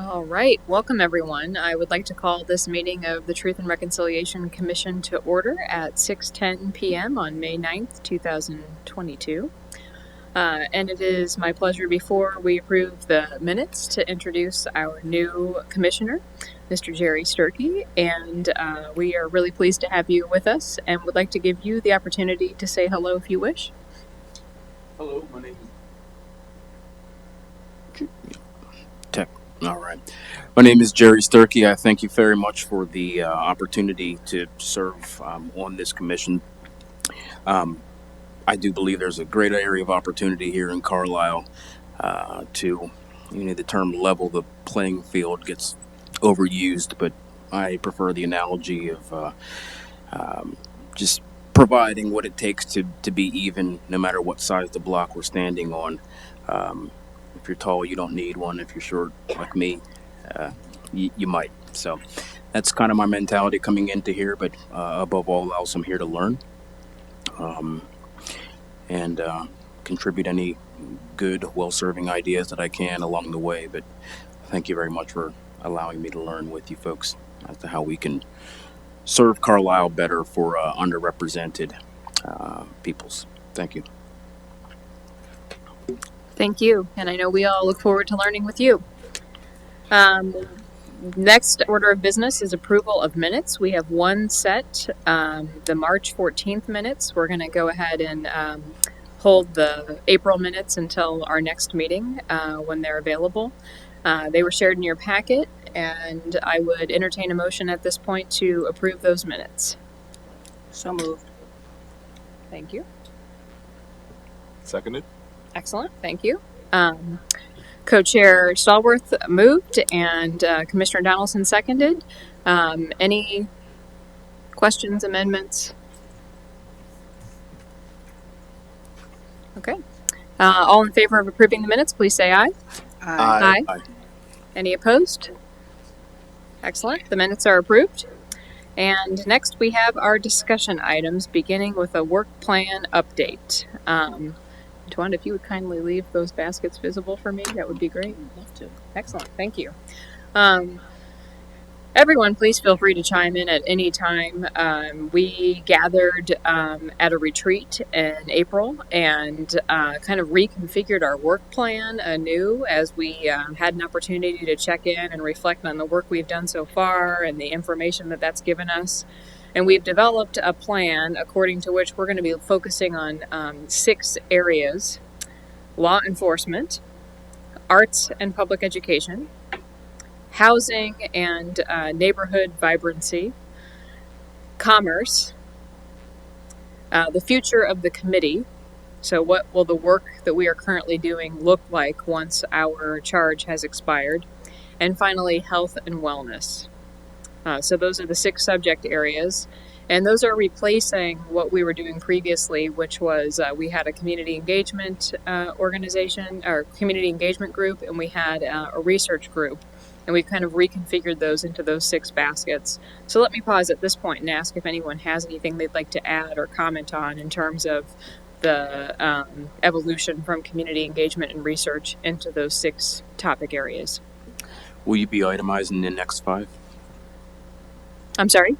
All right, welcome everyone. I would like to call this meeting of the Truth and Reconciliation Commission to order at 6:10 p.m. on May 9th, 2022. And it is my pleasure, before we approve the minutes, to introduce our new commissioner, Mr. Jerry Sturkey. And we are really pleased to have you with us and would like to give you the opportunity to say hello if you wish. Hello, my name is... All right. My name is Jerry Sturkey. I thank you very much for the opportunity to serve on this commission. I do believe there's a great area of opportunity here in Carlisle to, the term level the playing field gets overused, but I prefer the analogy of just providing what it takes to be even, no matter what side of the block we're standing on. If you're tall, you don't need one. If you're short, like me, you might. So that's kind of my mentality coming into here. But above all else, I'm here to learn and contribute any good, well-serving ideas that I can along the way. But thank you very much for allowing me to learn with you folks as to how we can serve Carlisle better for underrepresented peoples. Thank you. Thank you, and I know we all look forward to learning with you. Next order of business is approval of minutes. We have one set, the March 14th minutes. We're going to go ahead and hold the April minutes until our next meeting when they're available. They were shared in your packet, and I would entertain a motion at this point to approve those minutes. So moved. Thank you. Seconded. Excellent, thank you. Co-Chair Stallworth moved and Commissioner Donaldson seconded. Any questions, amendments? Okay. All in favor of approving the minutes, please say aye. Aye. Any opposed? Excellent, the minutes are approved. And next we have our discussion items, beginning with a work plan update. Tawanda, if you would kindly leave those baskets visible for me, that would be great. I'd love to. Excellent, thank you. Everyone, please feel free to chime in at any time. We gathered at a retreat in April and kind of reconfigured our work plan anew as we had an opportunity to check in and reflect on the work we've done so far and the information that that's given us. And we've developed a plan according to which we're going to be focusing on 6 areas: law enforcement, arts and public education, housing and neighborhood vibrancy, commerce, the future of the committee. So what will the work that we are currently doing look like once our charge has expired? And finally, health and wellness. So those are the 6 subject areas, and those are replacing what we were doing previously, which was we had a community engagement organization, or community engagement group, and we had a research group, and we've kind of reconfigured those into those 6 baskets. So let me pause at this point and ask if anyone has anything they'd like to add or comment on in terms of the evolution from community engagement and research into those 6 topic areas. Will you be itemizing the next 5? I'm sorry?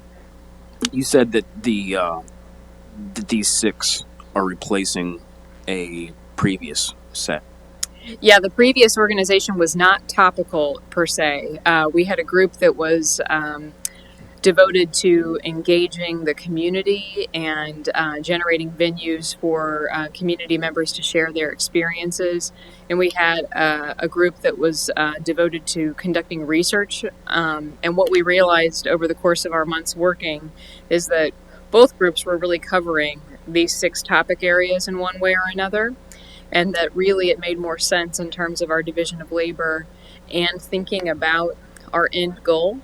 You said that that these 6 are replacing a previous set. Yeah, the previous organization was not topical per se. We had a group that was devoted to engaging the community and generating venues for community members to share their experiences. And we had a group that was devoted to conducting research. And what we realized over the course of our months working is that both groups were really covering these 6 topic areas in one way or another. And that really it made more sense in terms of our division of labor and thinking about our end goal,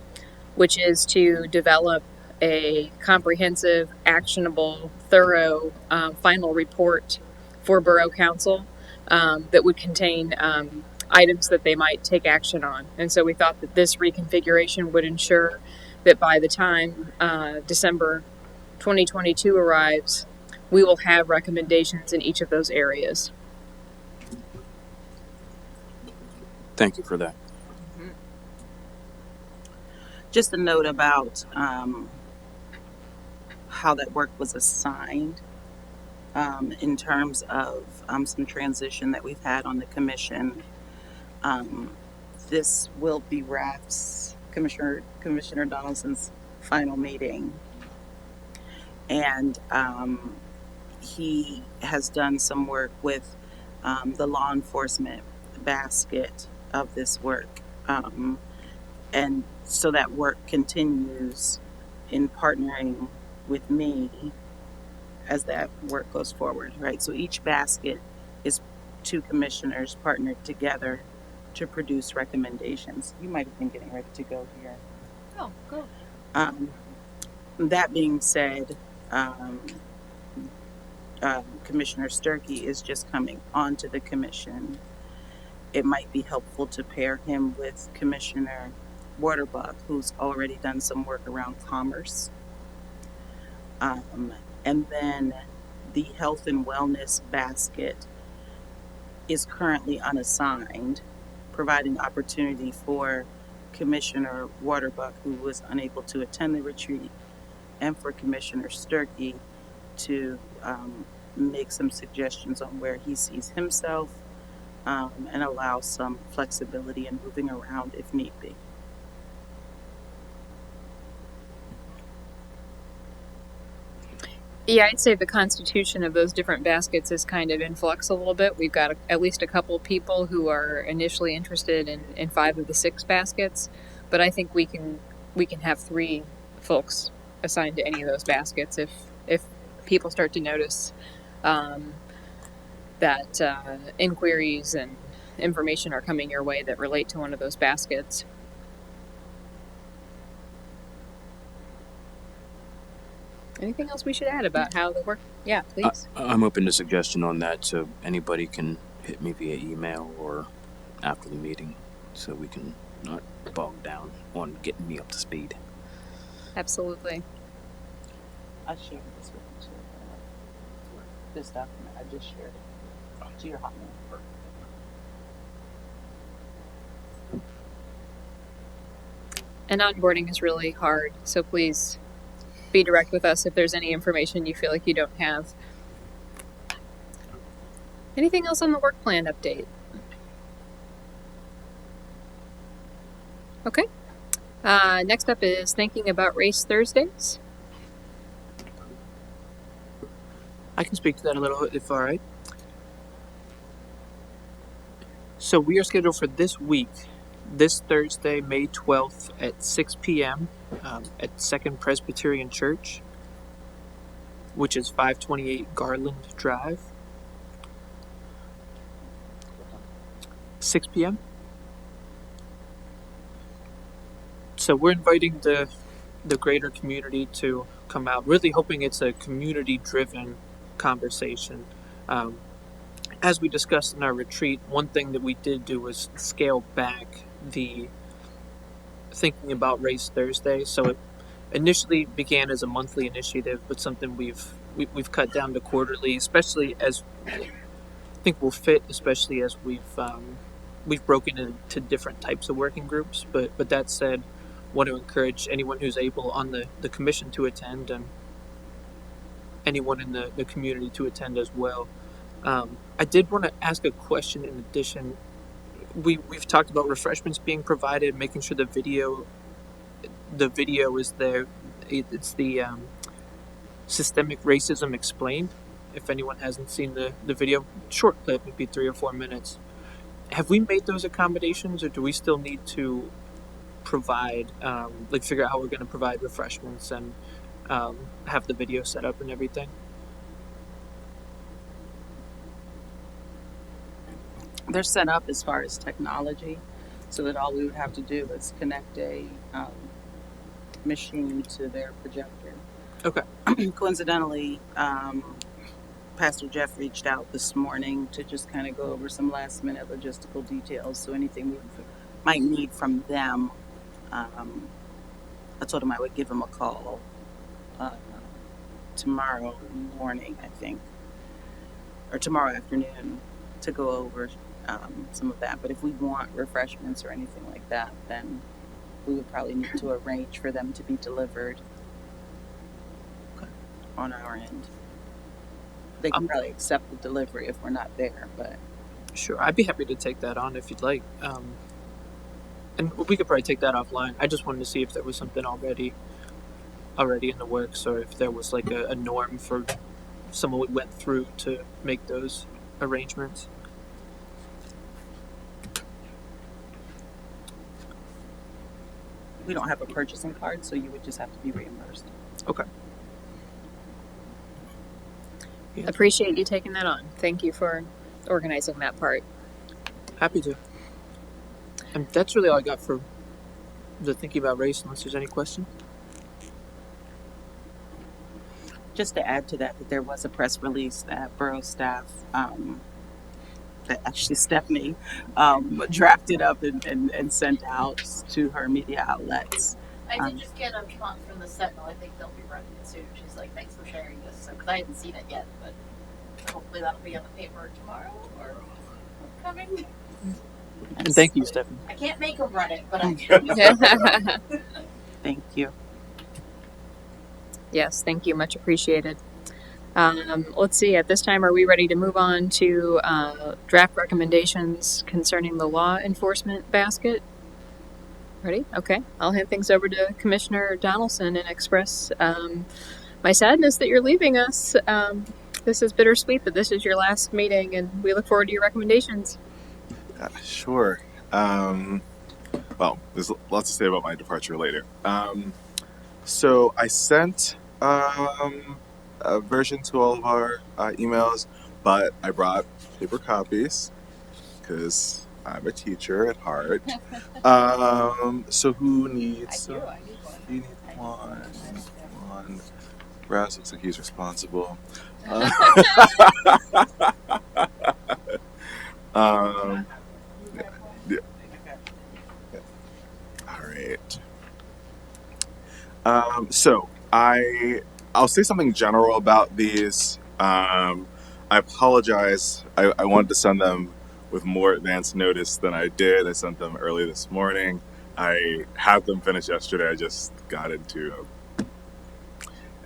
which is to develop a comprehensive, actionable, thorough final report for Borough Council that would contain items that they might take action on. And so we thought that this reconfiguration would ensure that by the time December 2022 arrives, we will have recommendations in each of those areas. Thank you for that. Just a note about how that work was assigned in terms of some transition that we've had on the commission. This will be Raph's Commissioner Donaldson's final meeting, and he has done some work with the law enforcement basket of this work. And so that work continues in partnering with me as that work goes forward, right? So each basket is two commissioners partnered together to produce recommendations. You might have been getting ready to go here. Oh, go. That being said, Commissioner Sturkey is just coming onto the commission. It might be helpful to pair him with Commissioner Waterbuck, who's already done some work around commerce. And then the health and wellness basket is currently unassigned, providing opportunity for Commissioner Waterbuck, who was unable to attend the retreat, and for Commissioner Sturkey to make some suggestions on where he sees himself and allow some flexibility in moving around if need be. Yeah, I'd say the constitution of those different baskets is kind of in flux a little bit. We've got at least a couple people who are initially interested in 5 of the 6 baskets, but I think we can have 3 folks assigned to any of those baskets if people start to notice that inquiries and information are coming your way that relate to one of those baskets. Anything else we should add about how the work? Yeah, please. I'm open to suggestion on that, so anybody can hit me via email or after the meeting, so we can not bog down on getting me up to speed. Absolutely. I shared this with you too. This document I just shared it to your hotmail. And onboarding is really hard, so please be direct with us if there's any information you feel like you don't have. Anything else on the work plan update? Okay. Next up is thinking about race Thursdays. I can speak to that a little if all right. So we are scheduled for this week, this Thursday, May 12th at 6 p.m. At Second Presbyterian Church, which is 528 Garland Drive. 6 p.m. So we're inviting the greater community to come out, really hoping it's a community-driven conversation. As we discussed in our retreat, one thing that we did do was scale back the thinking about Race Thursday. So it initially began as a monthly initiative, but something we've cut down to quarterly, especially as I think will fit, especially as we've broken into different types of working groups. But that said, want to encourage anyone who's able on the commission to attend, and anyone in the community to attend as well. I did want to ask a question in addition. We've talked about refreshments being provided, making sure the video is there. It's the Systemic Racism Explained. If anyone hasn't seen the video, short clip, maybe 3 or 4 minutes. Have we made those accommodations, or do we still need to provide, figure out how we're going to provide refreshments and have the video set up and everything? They're set up as far as technology, so that all we would have to do is connect a machine to their projector. Okay. Coincidentally, Pastor Jeff reached out this morning to just kind of go over some last minute logistical details. So anything we might need from them, I told him I would give him a call tomorrow morning, I think, or tomorrow afternoon, to go over some of that. But if we want refreshments or anything like that, then we would probably need to arrange for them to be delivered on our end. They can probably accept the delivery if we're not there, but Sure, I'd be happy to take that on if you'd like. And we could probably take that offline. I just wanted to see if there was something already in the works, or if there was like a norm for someone we went through to make those arrangements. we don't have a purchasing card, so you would just have to be reimbursed. Okay. Appreciate you taking that on. Thank you for organizing that part. Happy to. And that's really all I got for the thinking about race, unless there's any question. Just to add to that, that there was a press release that borough staff, that actually Stephanie drafted up and sent out to her media outlets. I did just get a response from the Sentinel. I think they'll be running it soon. She's like, thanks for sharing this. So, because I hadn't seen it yet, but hopefully that'll be on the paper tomorrow or coming. And thank you, Stephanie. I can't make them run it, but I can. Thank you. Yes, thank you. Much appreciated. Let's see, at this time, are we ready to move on to draft recommendations concerning the law enforcement basket? Ready? Okay. I'll hand things over to Commissioner Donaldson and express my sadness that you're leaving us. This is bittersweet, but this is your last meeting, and we look forward to your recommendations. Sure. Well, there's lots to say about my departure later. So I sent a version to all of our emails, but I brought paper copies because I'm a teacher at heart. So who needs? I need one. You need one. Raz looks like he's responsible. Yeah. All right. So I'll say something general about these. I apologize. I wanted to send them with more advance notice than I did. I sent them early this morning. I had them finished yesterday. I just got into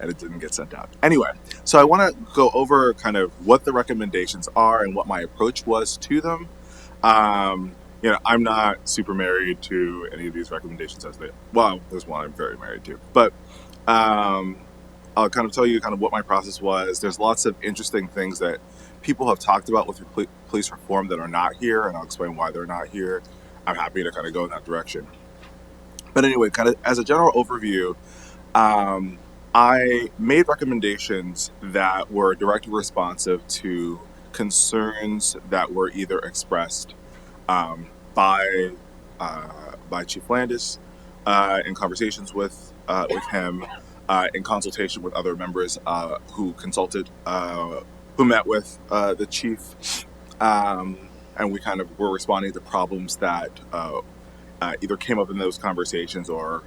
and it didn't get sent out. Anyway, so I want to go over kind of what the recommendations are and what my approach was to them. I'm not super married to any of these recommendations well, there's one I'm very married to, but I'll kind of tell you kind of what my process was. There's lots of interesting things that people have talked about with police reform that are not here, and I'll explain why they're not here. I'm happy to kind of go in that direction. But anyway, kind of as a general overview, I made recommendations that were directly responsive to concerns that were either expressed by Chief Landis in conversations with him, in consultation with other members who consulted, who met with the chief, and we kind of were responding to problems that either came up in those conversations or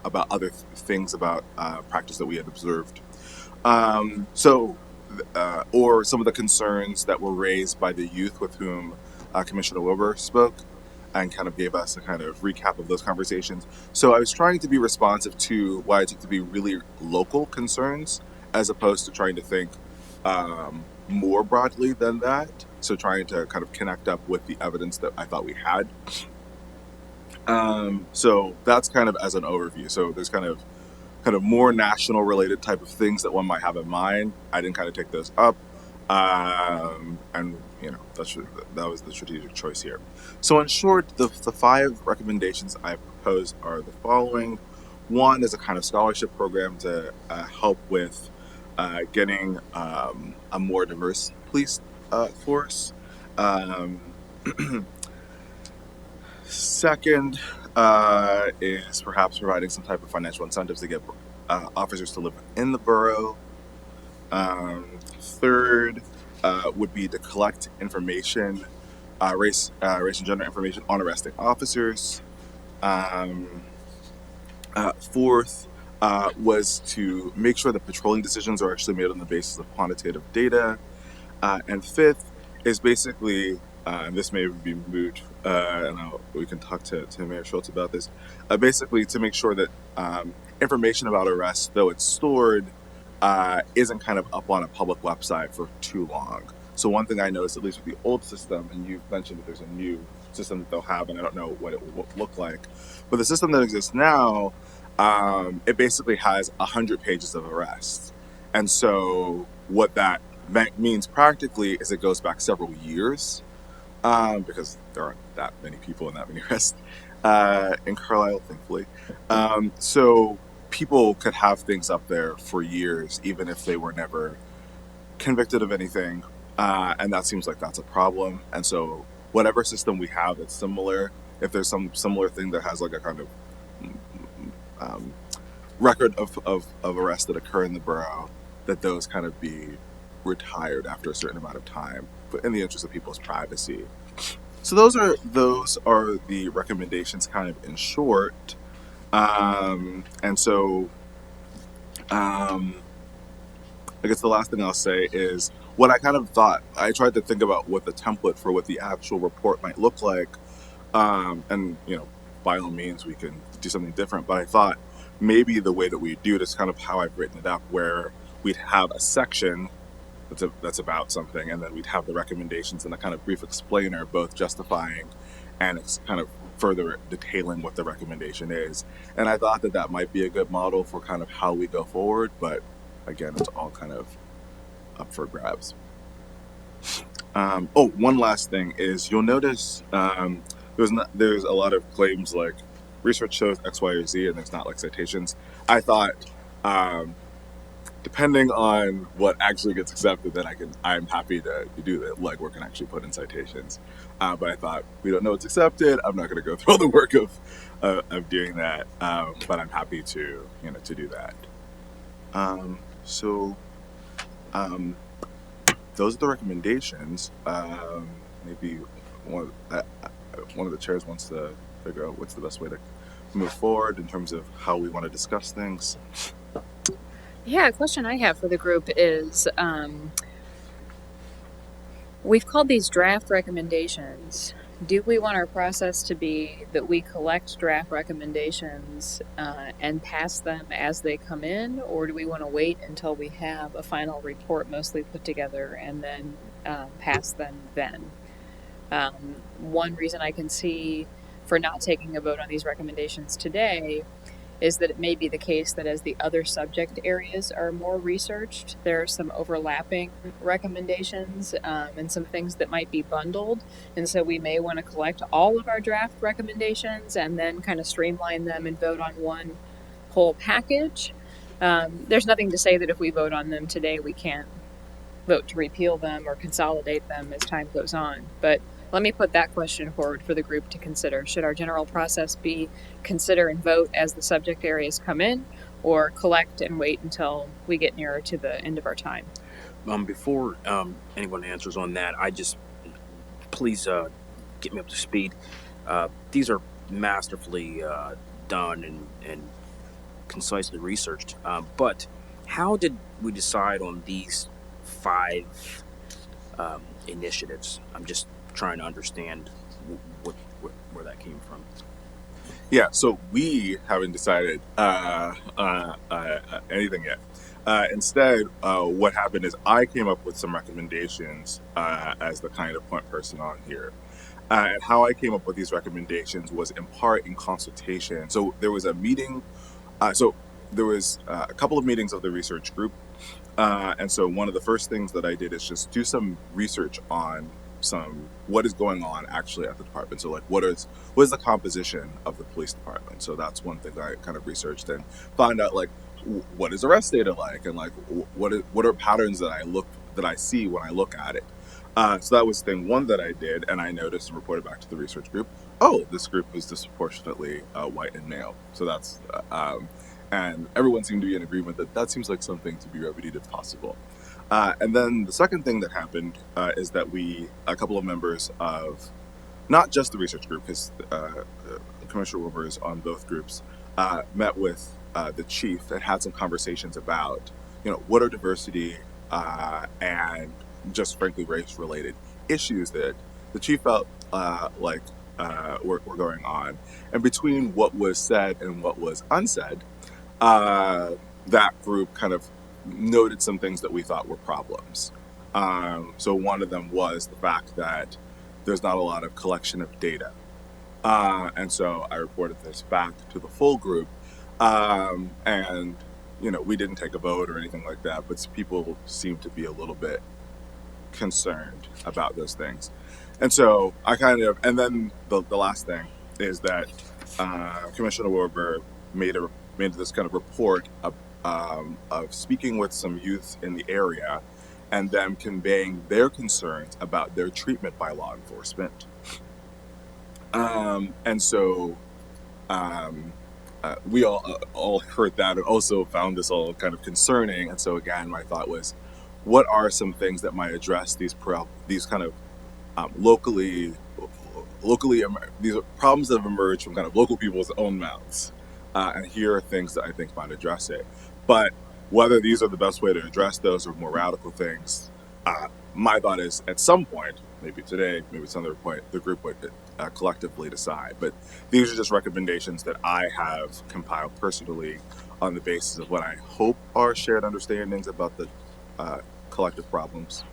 about other things about practice that we had observed. Or some of the concerns that were raised by the youth with whom Commissioner Wilbur spoke and kind of gave us a kind of recap of those conversations. So I was trying to be responsive to what I took to be really local concerns as opposed to trying to think more broadly than that. So trying to kind of connect up with the evidence that I thought we had. So that's kind of as an overview. So there's kind of more national related type of things that one might have in mind. I didn't kind of take those up. And that was the strategic choice here. So in short, the 5 recommendations I proposed are the following. One is a kind of scholarship program to help with getting a more diverse police force. Second is perhaps providing some type of financial incentives to get officers to live in the borough. Third would be to collect information, race and gender information on arresting officers. Fourth was to make sure that patrolling decisions are actually made on the basis of quantitative data. And fifth is basically and this may be moot, and we can talk to Mayor Schultz about this. Basically, to make sure that information about arrests, though it's stored, isn't kind of up on a public website for too long. So one thing I noticed, at least with the old system, and you've mentioned that there's a new system that they'll have, and I don't know what it will look like, but the system that exists now, it basically has 100 pages of arrests. And so what that means practically is it goes back several years, because there aren't that many people and that many arrests in Carlisle, thankfully. So people could have things up there for years, even if they were never convicted of anything. And that seems like that's a problem. And so whatever system we have that's similar, if there's some similar thing that has like a kind of record of arrests that occur in the borough, that those kind of be retired after a certain amount of time, but in the interest of people's privacy. So those are the recommendations, kind of in short. And so I guess the last thing I'll say is what I kind of thought. I tried to think about what the template for what the actual report might look like. And, by all means, we can do something different. But I thought maybe the way that we do it is kind of how I've written it up, where we'd have a section that's about something, and then we'd have the recommendations and a kind of brief explainer, both justifying and it's kind of further detailing what the recommendation is. And I thought that might be a good model for kind of how we go forward, but again, it's all kind of up for grabs. One last thing is you'll notice there's a lot of claims like research shows X, Y, or Z, and there's not like citations. I thought depending on what actually gets accepted, then I'm happy to do the legwork and actually put in citations. But I thought we don't know what's accepted. I'm not going to go through all the work of doing that. But I'm happy to do that. Those are the recommendations. Maybe one of the chairs wants to figure out what's the best way to move forward in terms of how we want to discuss things. Yeah, a question I have for the group is, we've called these draft recommendations. Do we want our process to be that we collect draft recommendations and pass them as they come in, or do we want to wait until we have a final report mostly put together and then pass them then? One reason I can see for not taking a vote on these recommendations today is that it may be the case that as the other subject areas are more researched, there are some overlapping recommendations and some things that might be bundled. And so we may want to collect all of our draft recommendations and then kind of streamline them and vote on one whole package. There's nothing to say that if we vote on them today, we can't vote to repeal them or consolidate them as time goes on. But let me put that question forward for the group to consider. Should our general process be consider and vote as the subject areas come in, or collect and wait until we get nearer to the end of our time? Before anyone answers on that, please get me up to speed. These are masterfully done and concisely researched. But how did we decide on these 5 initiatives? I'm just trying to understand where that came from. Yeah, so we haven't decided anything yet. Instead, what happened is I came up with some recommendations as the kind of point person on here. And how I came up with these recommendations was in part in consultation. So there was a meeting. There was a couple of meetings of the research group. And so one of the first things that I did is just do some research on what is going on actually at the department. So like what is the composition of the police department? So that's one thing that I kind of researched and found out, like, what is arrest data like, and like what are patterns that I see when I look at it. So that was thing one that I did, and I noticed and reported back to the research group, this group is disproportionately white and male. So that's and everyone seemed to be in agreement that seems like something to be remedied if possible. And then the second thing that happened is that a couple of members of not just the research group, because Commissioner Wilbur is on both groups, met with the chief and had some conversations about, what are diversity and just frankly race-related issues that the chief felt like were going on, and between what was said and what was unsaid, that group kind of noted some things that we thought were problems. So one of them was the fact that there's not a lot of collection of data. And so I reported this back to the full group. And, we didn't take a vote or anything like that, but people seemed to be a little bit concerned about those things. And so and then the last thing is that Commissioner Warburg made this kind of report of speaking with some youth in the area and them conveying their concerns about their treatment by law enforcement. And so we all heard that and also found this all kind of concerning. And so again, my thought was, what are some things that might address these kind of locally these are problems that have emerged from kind of local people's own mouths, and here are things that I think might address it. But whether these are the best way to address those or more radical things, my thought is at some point, maybe today, maybe some other point, the group would collectively decide. But these are just recommendations that I have compiled personally on the basis of what I hope are shared understandings about the collective problems.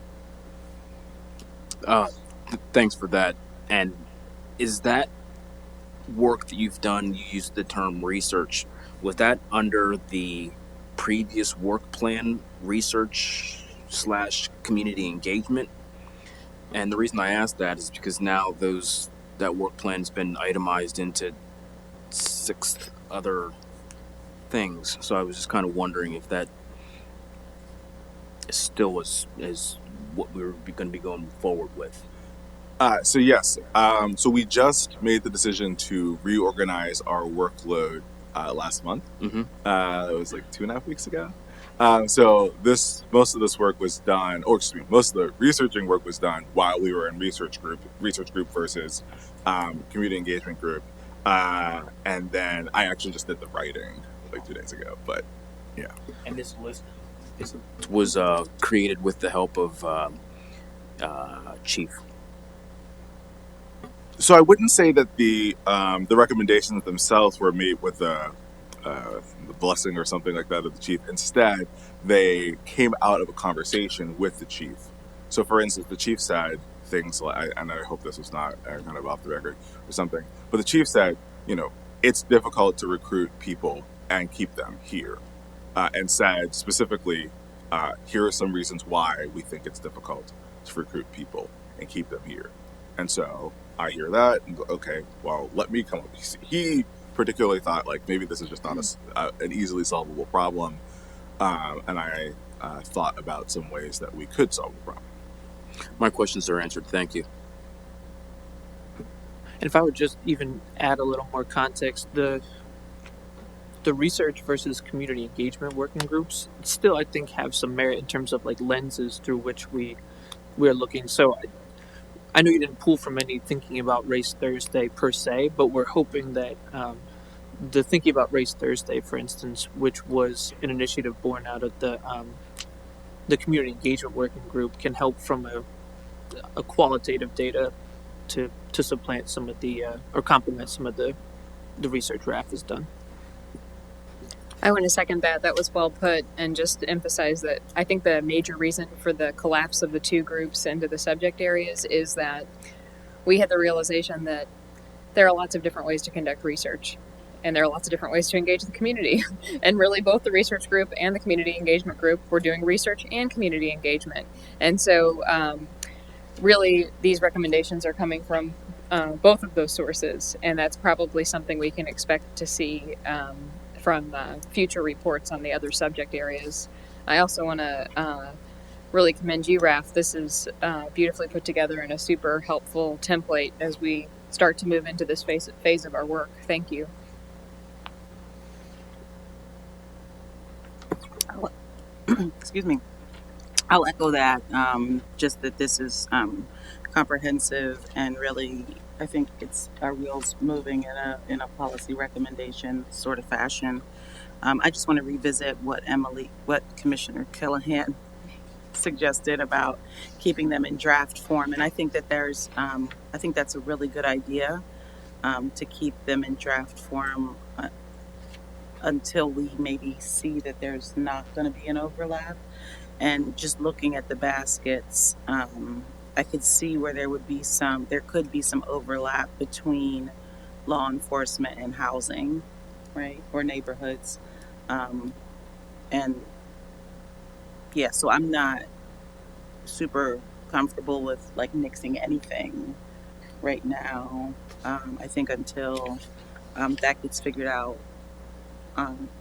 Thanks for that. And is that work that you've done, you used the term research, was that under the previous work plan research / community engagement? And the reason I ask that is because now that work plan's been itemized into 6 other things. So I was just kind of wondering if that still was what we were going to be going forward with. So yes, so we just made the decision to reorganize our workload last month. Mm-hmm. It was like 2.5 weeks ago. So most of this work was done, most of the researching work was done while we were in research group versus community engagement group. And then I actually just did the writing like 2 days ago. But yeah. And this list was created with the help of Chief. So I wouldn't say that the recommendations themselves were made with the blessing or something like that of the chief. Instead, they came out of a conversation with the chief. So, for instance, the chief said things like, and I hope this was not kind of off the record or something, but the chief said, it's difficult to recruit people and keep them here, and said specifically, here are some reasons why we think it's difficult to recruit people and keep them here. And so I hear that and go, okay, well, let me come up. He particularly thought like maybe this is just not an easily solvable problem, and I thought about some ways that we could solve the problem. My questions are answered. Thank you. And if I would just even add a little more context, the research versus community engagement working groups still, I think, have some merit in terms of like lenses through which we're looking. So I know you didn't pull from any thinking about Race Thursday per se, but we're hoping that the Thinking About Race Thursday, for instance, which was an initiative born out of the community engagement working group, can help from a qualitative data to supplant some of the or complement some of the research RAF has done. I want to second that. That was well put, and just to emphasize that I think the major reason for the collapse of the 2 groups into the subject areas is that we had the realization that there are lots of different ways to conduct research, and there are lots of different ways to engage the community. And really, both the research group and the community engagement group were doing research and community engagement. And so really, these recommendations are coming from both of those sources, and that's probably something we can expect to see from future reports on the other subject areas. I also want to really commend you, Raf. This is beautifully put together and a super helpful template as we start to move into this phase of our work. Thank you. Excuse me. I'll echo that. Just that this is comprehensive and really, I think it's our wheels moving in a policy recommendation sort of fashion. I just want to revisit what Commissioner Callahan suggested about keeping them in draft form, and I think that I think that's a really good idea, to keep them in draft form until we maybe see that there's not going to be an overlap. And just looking at the baskets, I could see where there could be some overlap between law enforcement and housing, right, or neighborhoods, and yeah. So I'm not super comfortable with like nixing anything right now. I think until that gets figured out.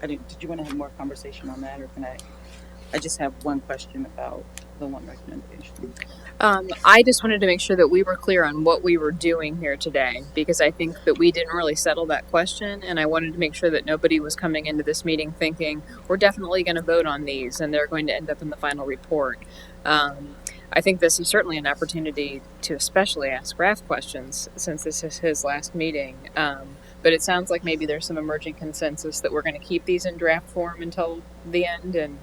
Did you want to have more conversation on that, or can I? I just have one question about the one recommendation. I just wanted to make sure that we were clear on what we were doing here today, because I think that we didn't really settle that question, and I wanted to make sure that nobody was coming into this meeting thinking we're definitely going to vote on these and they're going to end up in the final report. I think this is certainly an opportunity to especially ask Raph questions, since this is his last meeting. But it sounds like maybe there's some emerging consensus that we're going to keep these in draft form until the end and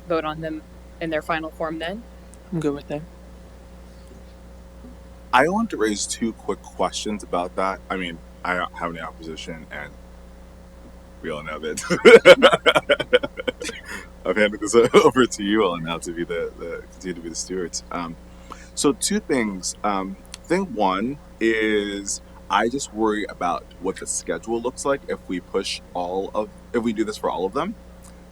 vote on them in their final form then. I'm good with that. I want to raise two quick questions about that. I mean, I don't have any opposition, and we all know that. I've handed this over to you all now to be continue to be the stewards. So two things. Thing one is I just worry about what the schedule looks like if we do this for all of them.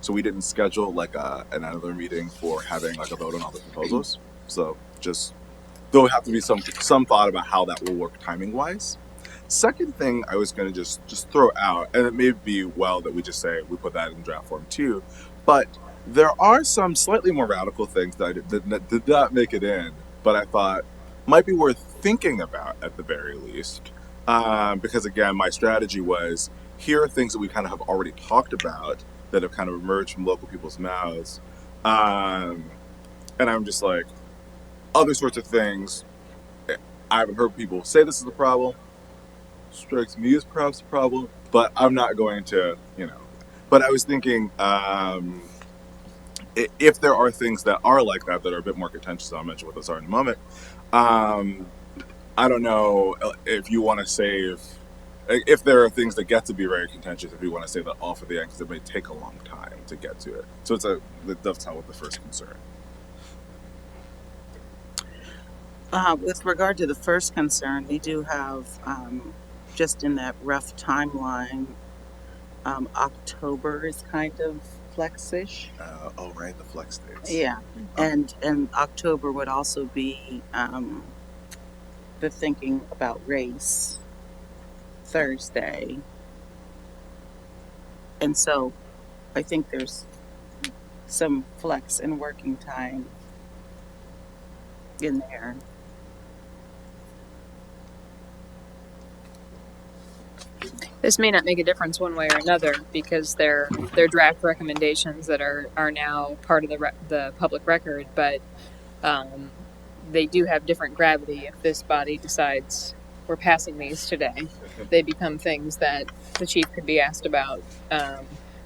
So we didn't schedule like another meeting for having like a vote on all the proposals. So there'll have to be some thought about how that will work timing wise. Second thing I was going to just throw out, and it may be well that we just say we put that in draft form too, but there are some slightly more radical things that did not make it in, but I thought might be worth thinking about at the very least. Because again, my strategy was, here are things that we kind of have already talked about that have kind of emerged from local people's mouths. And I'm just like, other sorts of things, I haven't heard people say this is a problem. Strikes me as perhaps a problem, but I'm not going to, But I was thinking, if there are things that are like that are a bit more contentious, I'll mention what those are in a moment. I don't know if you want to save, if there are things that get to be very contentious, if you want to save that all for the end, because it may take a long time to get to it. So it dovetails with the first concern. With regard to the first concern, we do have, just in that rough timeline, October is kind of flexish. Right, the flex dates. Yeah, and October would also be the thinking about race Thursday, and so I think there's some flex in working time in there. This may not make a difference one way or another, because they're draft recommendations that are now part of the public record, but they do have different gravity. If this body decides we're passing these today, they become things that the chief could be asked about.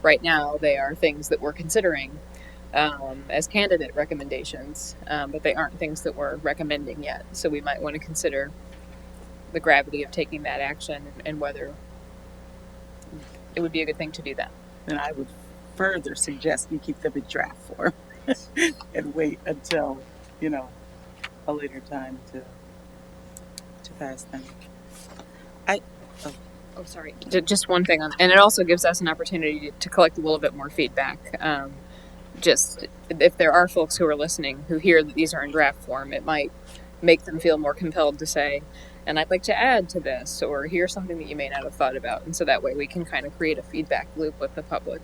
Right now, they are things that we're considering as candidate recommendations, but they aren't things that we're recommending yet. So we might want to consider the gravity of taking that action and whether it would be a good thing to do that. And I would further suggest you keep them in draft form and wait until, a later time to pass them. Sorry. Just one thing and it also gives us an opportunity to collect a little bit more feedback. Just if there are folks who are listening who hear that these are in draft form, it might make them feel more compelled to say, and I'd like to add to this, or here's something that you may not have thought about. And so that way we can kind of create a feedback loop with the public.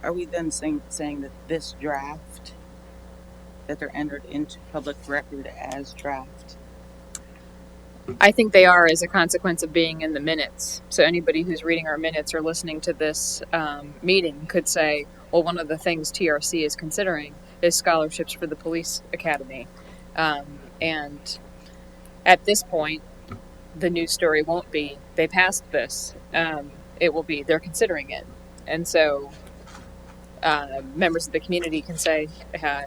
Are we then saying that this draft, that they're entered into public record as draft? I think they are, as a consequence of being in the minutes. So anybody who's reading our minutes or listening to this meeting could say, well, one of the things TRC is considering is scholarships for the police academy. And at this point, the news story won't be, they passed this. It will be, they're considering it. And so members of the community can say,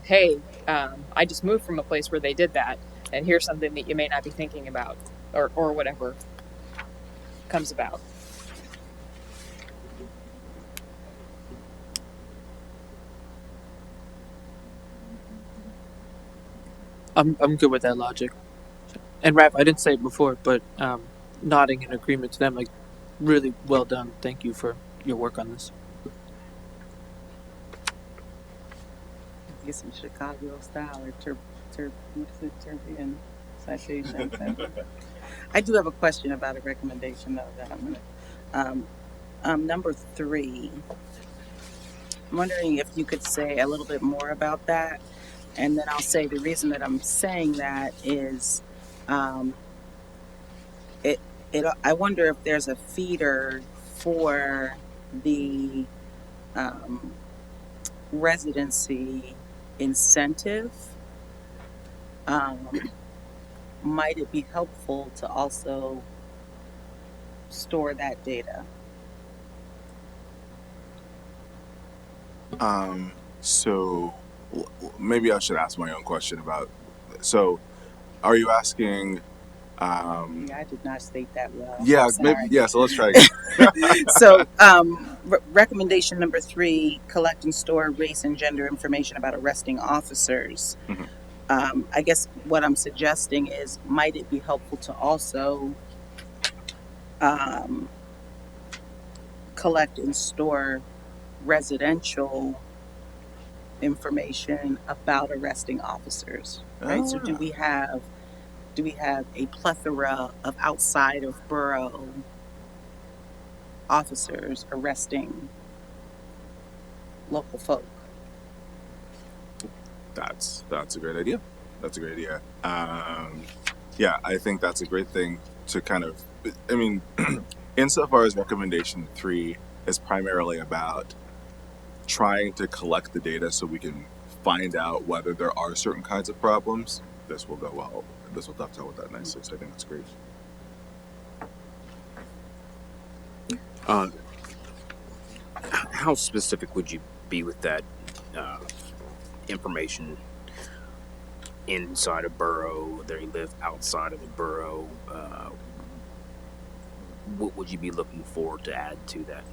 hey, I just moved from a place where they did that, and here's something that you may not be thinking about, or whatever comes about. I'm good with that logic. And Raph, I didn't say it before, but nodding in agreement to them, like, really well done. Thank you for your work on this. Get some Chicago style or what's it, Turbian citation. I do have a question about a recommendation though that I'm gonna. Number 3. I'm wondering if you could say a little bit more about that, and then I'll say the reason that I'm saying that is, I wonder if there's a feeder for the residency incentive. Might it be helpful to also store that data? So maybe I should ask my own question about. So, are you asking? Yeah, I did not state that well. Yeah, Sorry. maybe. Yeah. So let's try again. So, recommendation number 3: collect and store race and gender information about arresting officers. Mhm. I guess what I'm suggesting is, might it be helpful to also collect and store residential information about arresting officers, right? So do we have a plethora of outside of borough officers arresting local folk? That's a great idea. That's a great idea. Yeah, I think that's a great thing to kind of. I mean, insofar as recommendation 3 is primarily about trying to collect the data so we can find out whether there are certain kinds of problems, this will go well. This will dovetail with that nicely. So I think that's great. How specific would you be with that information inside a borough? They live outside of the borough. What would you be looking for to add to that?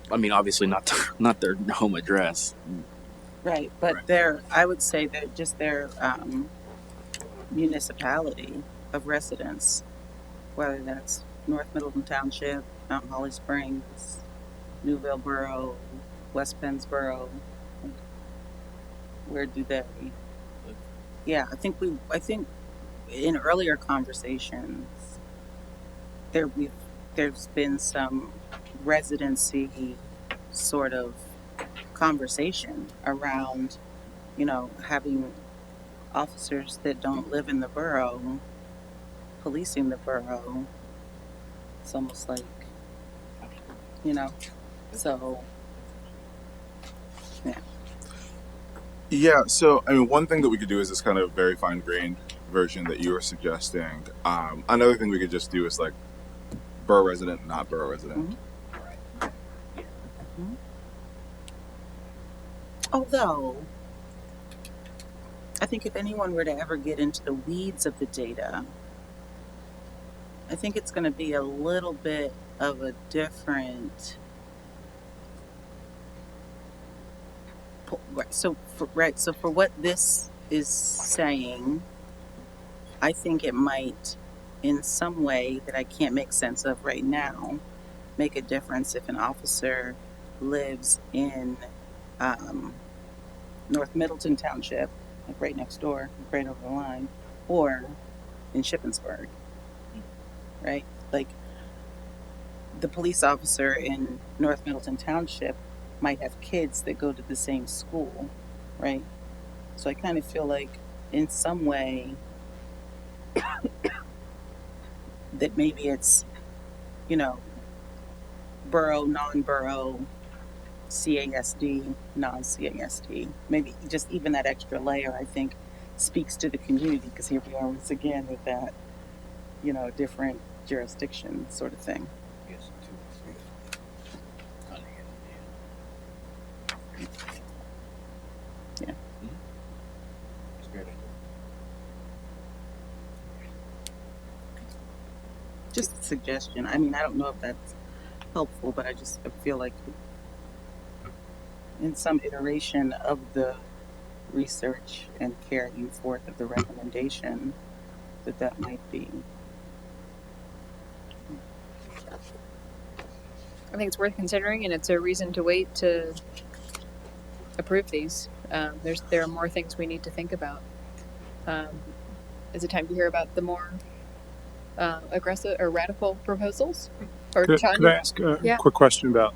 I mean, obviously not their home address. Right, but Right. I would say that just their municipality of residence, whether that's North Middleton Township, Mount Holly Springs, Newville Borough, West Pennsboro. Where do they? Yeah, I think in earlier conversations there's been some residency sort of conversation around, having officers that don't live in the borough policing the borough. It's almost like, so yeah. Yeah, so I mean, one thing that we could do is this kind of very fine-grained version that you were suggesting. Another thing we could just do is like borough resident, not borough resident. Mm-hmm. Although, I think if anyone were to ever get into the weeds of the data, I think it's going to be a little bit of a different. So for what this is saying, I think it might, in some way that I can't make sense of right now, make a difference if an officer lives in North Middleton Township, like right next door, right over the line, or in Shippensburg, right? Like, the police officer in North Middleton Township might have kids that go to the same school, right? So I kind of feel like in some way that maybe it's, borough, non-borough, CASD, non-CASD. Maybe just even that extra layer, I think, speaks to the community, because here we are once again with that, different jurisdiction sort of thing. Yes, Yeah. It's great. Just a suggestion. I mean, I don't know if that's helpful, but I feel like in some iteration of the research and carrying forth of the recommendation, that might be. I think it's worth considering, and it's a reason to wait to approve these. There are more things we need to think about. Is it time to hear about the more aggressive or radical proposals? Or Could I ask a quick question about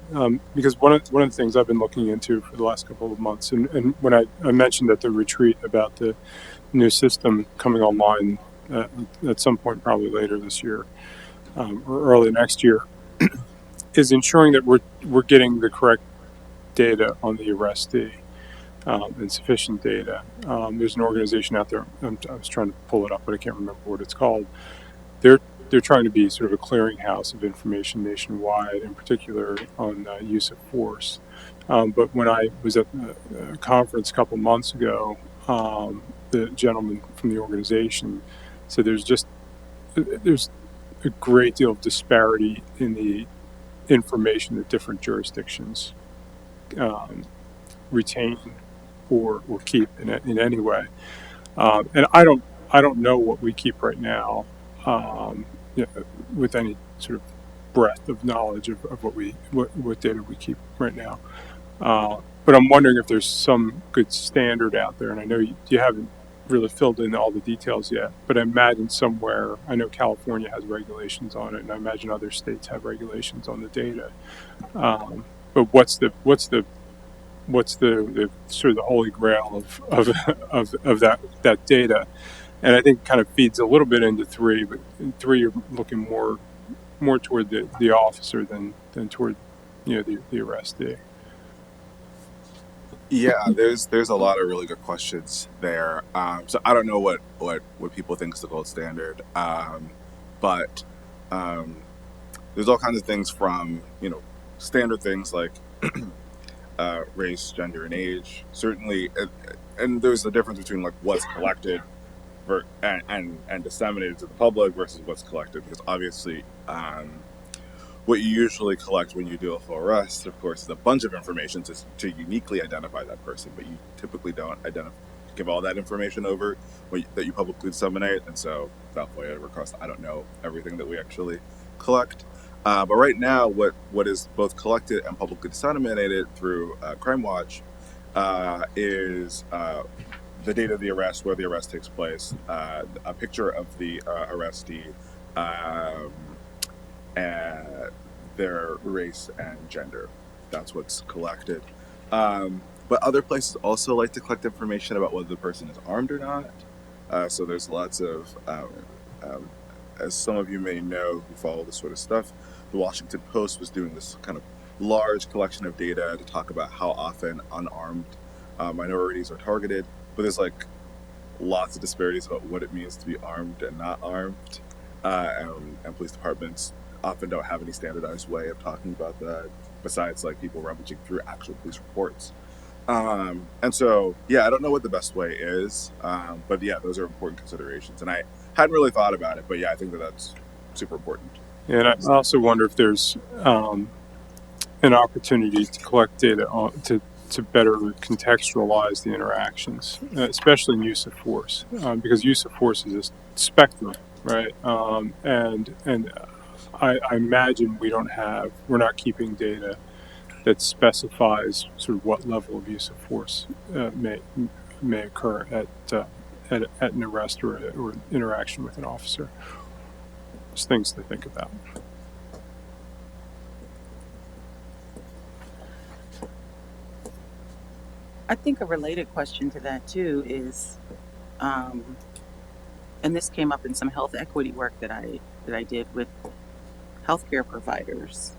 because one of the things I've been looking into for the last couple of months, and when I mentioned at the retreat about the new system coming online at some point, probably later this year or early next year, is ensuring that we're getting the correct data on the arrestee and sufficient data. There's an organization out there. I was trying to pull it up, but I can't remember what it's called. They're trying to be sort of a clearinghouse of information nationwide, in particular on use of force. But when I was at a conference a couple months ago, the gentleman from the organization said there's a great deal of disparity in the information that different jurisdictions retain or keep in any way. And I don't know what we keep right now. With any sort of breadth of knowledge of what data we keep right now. But I'm wondering if there's some good standard out there, and I know you haven't really filled in all the details yet, but I imagine somewhere, I know California has regulations on it, and I imagine other states have regulations on the data. But what's the sort of the holy grail of that data? And I think it kind of feeds a little bit into 3, but in 3 you're looking more toward the officer than toward the arrestee. Yeah, there's a lot of really good questions there. So I don't know what people think is the gold standard, but there's all kinds of things from standard things like race, gender, and age. Certainly, and there's a difference between like what's collected and disseminated to the public versus what's collected, because obviously what you usually collect when you do a full arrest, of course, is a bunch of information to uniquely identify that person, but you typically don't give all that information over that you publicly disseminate, and so without FOIA request, I don't know everything that we actually collect. But right now, what is both collected and publicly disseminated through Crime Watch is the date of the arrest, where the arrest takes place, a picture of the arrestee, and their race and gender. That's what's collected. But other places also like to collect information about whether the person is armed or not. So there's lots of, as some of you may know who follow this sort of stuff, the Washington Post was doing this kind of large collection of data to talk about how often unarmed minorities are targeted. But there's like lots of disparities about what it means to be armed and not armed. And police departments often don't have any standardized way of talking about that, besides like people rummaging through actual police reports. And so, yeah, I don't know what the best way is, but yeah, those are important considerations. And I hadn't really thought about it, but yeah, I think that's super important. And I also wonder if there's an opportunity to collect data to better contextualize the interactions, especially in use of force, because use of force is a spectrum, right? And I imagine we're not keeping data that specifies sort of what level of use of force may occur at an arrest or interaction with an officer. Just things to think about. I think a related question to that too is, and this came up in some health equity work that I did with healthcare providers,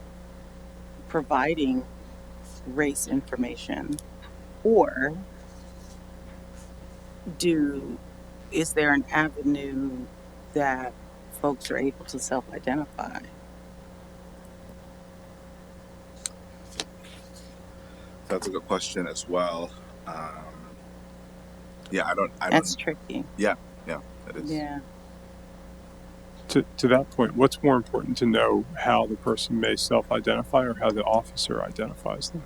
providing race information, or is there an avenue that folks are able to self-identify? That's a good question as well. Yeah, I don't. That's tricky. Yeah, it is. Yeah. To that point, what's more important to know, how the person may self-identify or how the officer identifies them?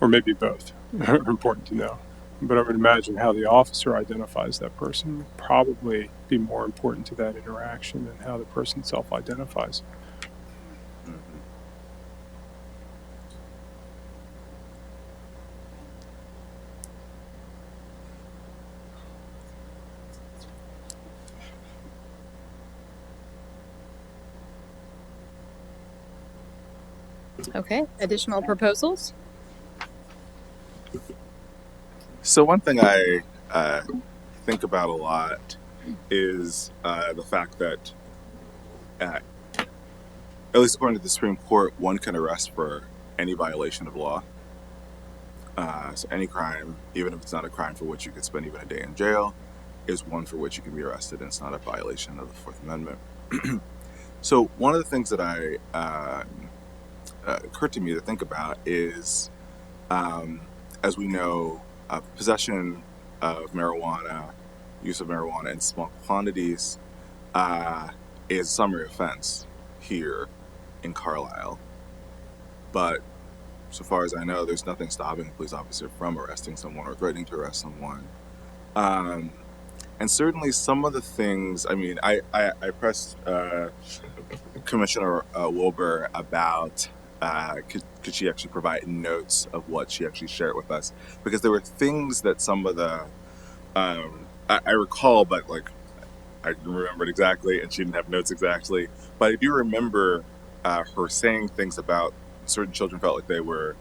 Or maybe both are important to know. But I would imagine how the officer identifies that person would probably be more important to that interaction than how the person self-identifies. Mhm. Okay, additional proposals? So one thing I think about a lot is the fact that, at least according to the Supreme Court, one can arrest for any violation of law. So any crime, even if it's not a crime for which you could spend even a day in jail, is one for which you can be arrested, and it's not a violation of the Fourth Amendment. So one of the things that occurred to me to think about is, as we know, possession of marijuana, use of marijuana in small quantities, is a summary offense here in Carlisle. But so far as I know, there's nothing stopping a police officer from arresting someone or threatening to arrest someone. And certainly some of the things, I mean, I pressed Commissioner Wilbur about could she actually provide notes of what she actually shared with us, because there were things that some of the I recall, but like I didn't remember it exactly, and she didn't have notes exactly. But I do remember her saying things about certain children felt like they were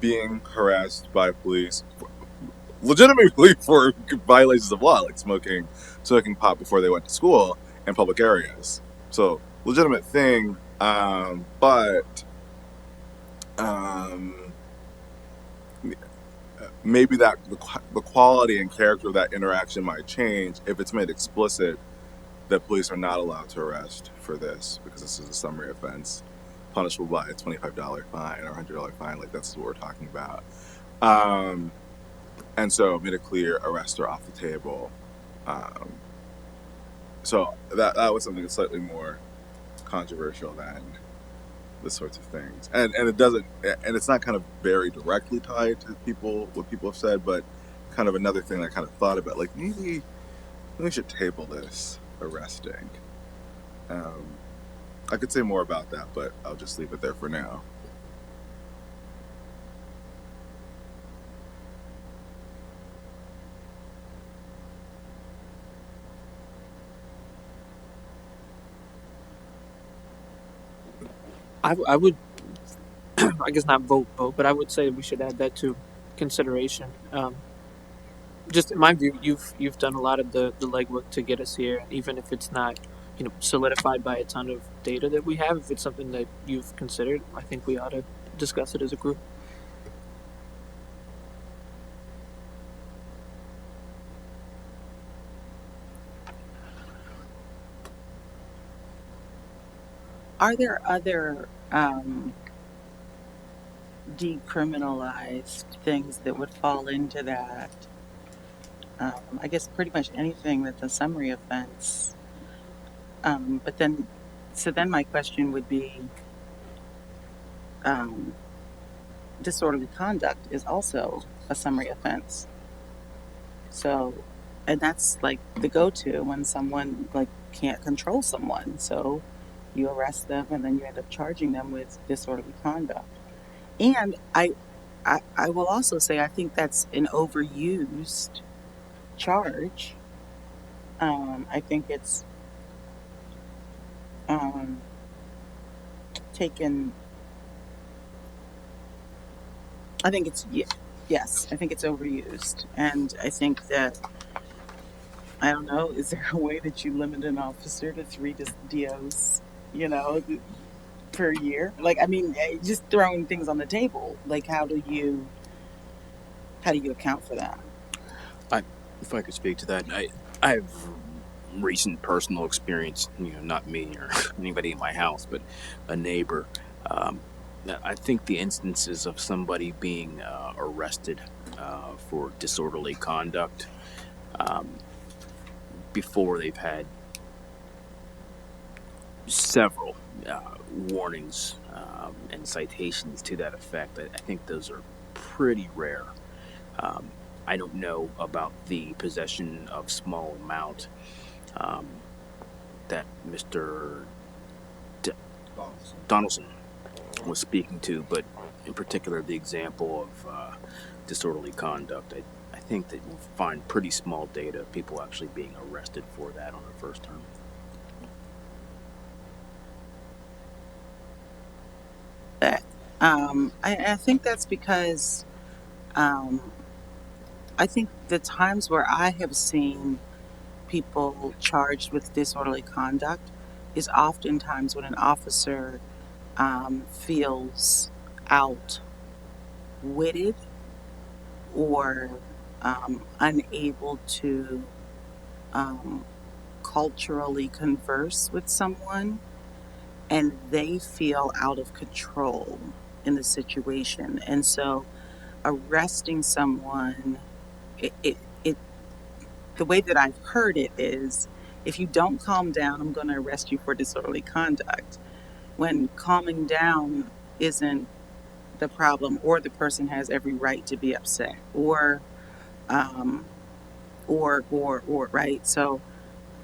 being harassed by police legitimately for violations of law, like smoking pot before they went to school in public areas. So legitimate thing, but maybe that the quality and character of that interaction might change if it's made explicit that police are not allowed to arrest for this, because this is a summary offense punishable by a $25 fine or $100 fine. Like, that's what we're talking about. And so made it clear arrests are off the table. So that was something that's slightly more controversial than this sorts of things. And it doesn't, and it's not kind of very directly tied to what people have said, but kind of another thing I kind of thought about, like maybe we should table this arresting. I could say more about that, but I'll just leave it there for now. I would, I guess not vote, but I would say we should add that to consideration. Just in my view, you've done a lot of the legwork to get us here, even if it's not, solidified by a ton of data that we have. If it's something that you've considered, I think we ought to discuss it as a group. Are there other decriminalized things that would fall into that? I guess pretty much anything that's a summary offense. But then my question would be, disorderly conduct is also a summary offense. So, and that's like the go-to when someone like can't control someone. So you arrest them and then you end up charging them with disorderly conduct. And I will also say I think that's an overused charge. I think it's taken. I think it's yes. I think it's overused, and I think that I don't know. Is there a way that you limit an officer to 3 DOs? Per year? Like, I mean, just throwing things on the table. Like, how do you account for that? If I could speak to that, I have recent personal experience, not me or anybody in my house, but a neighbor. Um, I think the instances of somebody being arrested for disorderly conduct um, before they've had several warnings and citations to that effect, I think those are pretty rare. Um, I don't know about the possession of small amount um, that Mr. D- Donaldson was speaking to, but in particular, the example of disorderly conduct, I think that we'll find pretty small data of people actually being arrested for that on their first term. That I think that's because um, I think the times where I have seen people charged with disorderly conduct is oftentimes when an officer feels outwitted or unable to um, culturally converse with someone and they feel out of control in the situation. And so arresting someone, it the way that I've heard it is if you don't calm down, I'm going to arrest you for disorderly conduct. When calming down isn't the problem, or the person has every right to be upset, um, or right. So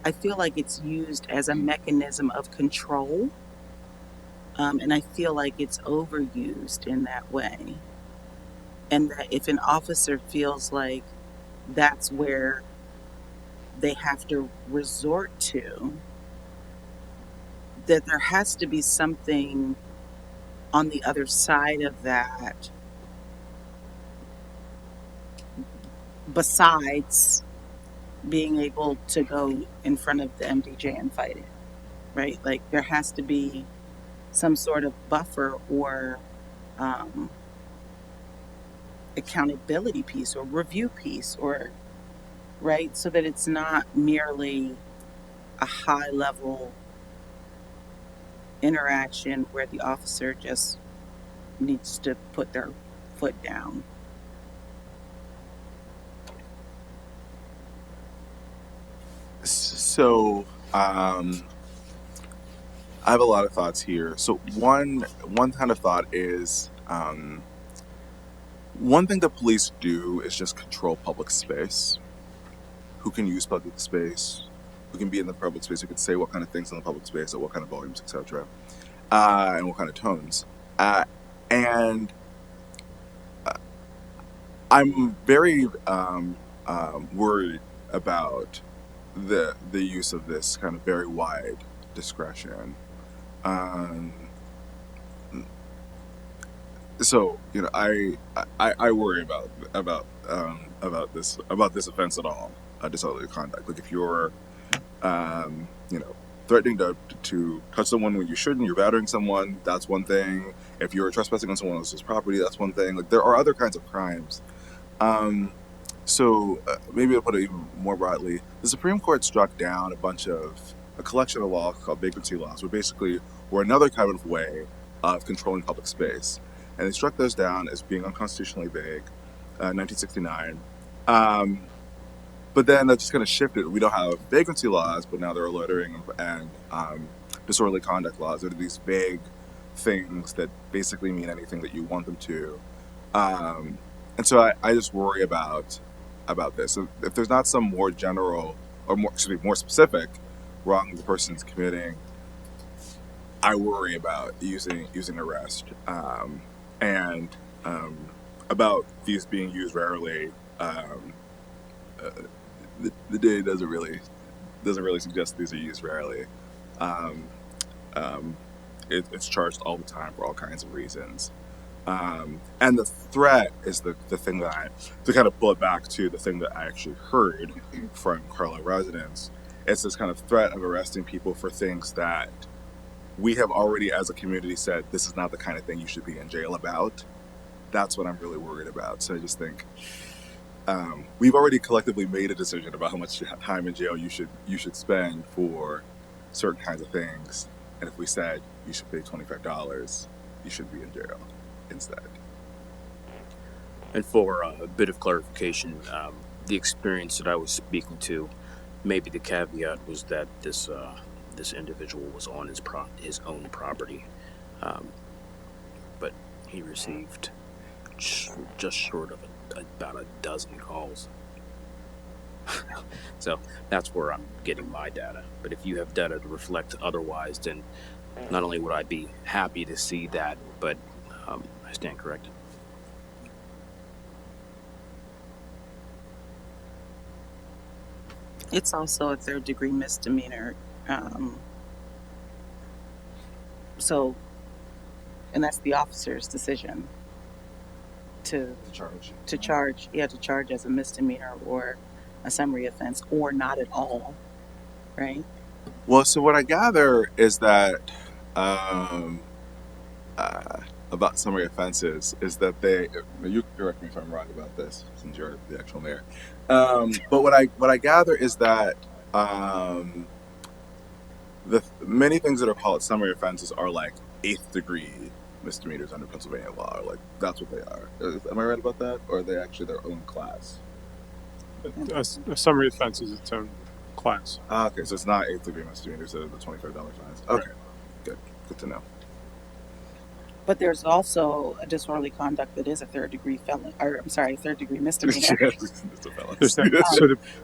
I feel like it's used as a mechanism of control, and I feel like it's overused in that way. And that if an officer feels like that's where they have to resort to, that there has to be something on the other side of that besides being able to go in front of the MDJ and fight it, right? Like there has to be some sort of buffer or um, accountability piece or review piece, or right, so that it's not merely a high level interaction where the officer just needs to put their foot down. So, I have a lot of thoughts here. So one kind of thought is one thing that police do is just control public space. Who can use public space? Who can be in the public space? Who can say what kind of things in the public space, at what kind of volumes, etc., and what kind of tones. And I'm very worried about the use of this kind of very wide discretion. Um, so I worry about this offense at all, disorderly conduct. Like if you're threatening to touch someone when you shouldn't, you're battering someone, that's one thing. If you're trespassing on someone else's property, that's one thing. Like there are other kinds of crimes. So maybe I'll put it even more broadly. The Supreme Court struck down a collection of laws called vagrancy laws, were another kind of way of controlling public space. And they struck those down as being unconstitutionally vague, 1969. But then that just kind of shifted. We don't have vagrancy laws, but now there are loitering and disorderly conduct laws. There are these vague things that basically mean anything that you want them to. And so I just worry about this. So if there's not some more general or more specific wrong the person's committing, I worry about using arrest and about these being used rarely. The data doesn't really suggest these are used rarely. Um, it's charged all the time for all kinds of reasons. And the threat is the thing to kind of pull it back to the thing that I actually heard from Carlisle residents. It's this kind of threat of arresting people for things that we have already as a community said, this is not the kind of thing you should be in jail about. That's what I'm really worried about. So I just think we've already collectively made a decision about how much time in jail you should spend for certain kinds of things. And if we said you should pay $25, you should be in jail instead. And for a bit of clarification, the experience that I was speaking to, maybe the caveat was that this individual was on his own property, but he received just short of about a dozen calls. So that's where I'm getting my data. But if you have data to reflect otherwise, then not only would I be happy to see that, but I stand corrected. It's also a third degree misdemeanor. So, and that's the officer's decision to charge as a misdemeanor or a summary offense or not at all, right? Well, so what I gather is that about summary offenses is that you correct me if I'm wrong about this since you're the actual mayor. But what I gather is that the many things that are called summary offenses are like 8th degree misdemeanors under Pennsylvania law. Like that's what they are. Am I right about that, or are they actually their own class? A summary offense is its own class. Okay, so it's not 8th degree misdemeanors, so the $25 fines. Okay, right. Good to know. But there's also a disorderly conduct that is a third degree misdemeanor. So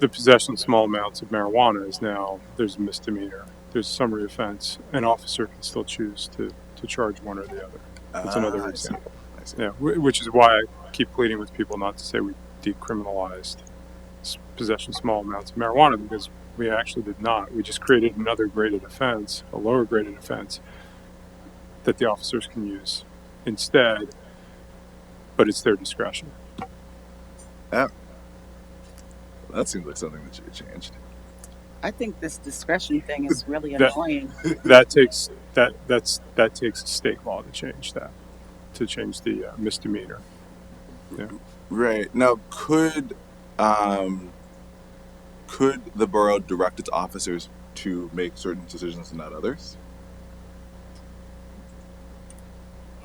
the possession of small amounts of marijuana is now, there's a misdemeanor, there's a summary offense. An officer can still choose to charge one or the other. That's another example. I see. Yeah, which is why I keep pleading with people not to say we decriminalized possession of small amounts of marijuana, because we actually did not. We just created another graded offense, a lower graded offense, that the officers can use instead, but it's their discretion. Yeah. That seems like something that should be changed. I think this discretion thing is really annoying. That takes state law to change that, to change the misdemeanor. Yeah. Right. Now, could the borough direct its officers to make certain decisions and not others?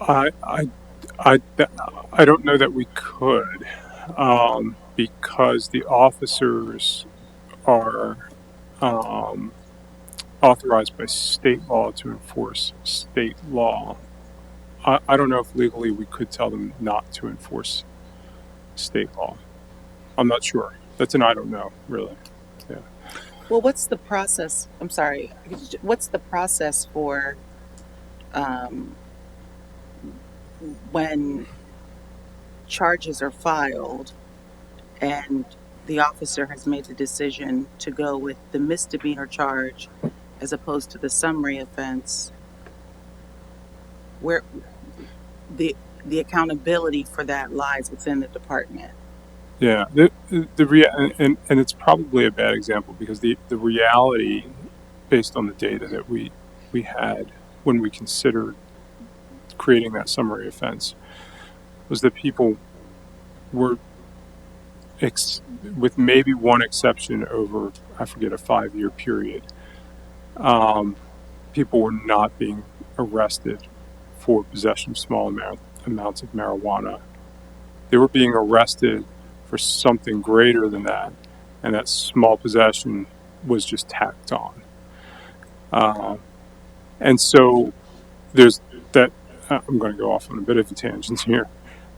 I don't know that we could, because the officers are authorized by state law to enforce state law. I don't know if legally we could tell them not to enforce state law. I'm not sure. That's an I don't know, really. Yeah. Well, what's the process? I'm sorry. What's the process for when charges are filed and the officer has made the decision to go with the misdemeanor charge as opposed to the summary offense, where the accountability for that lies within the department? Yeah, and it's probably a bad example because the reality, based on the data that we had when we considered creating that summary offense, was that people were, with maybe one exception over, I forget, a 5-year period, people were not being arrested for possession of small amounts of marijuana. They were being arrested for something greater than that, and that small possession was just tacked on. And so there's that. I'm going to go off on a bit of a tangent here.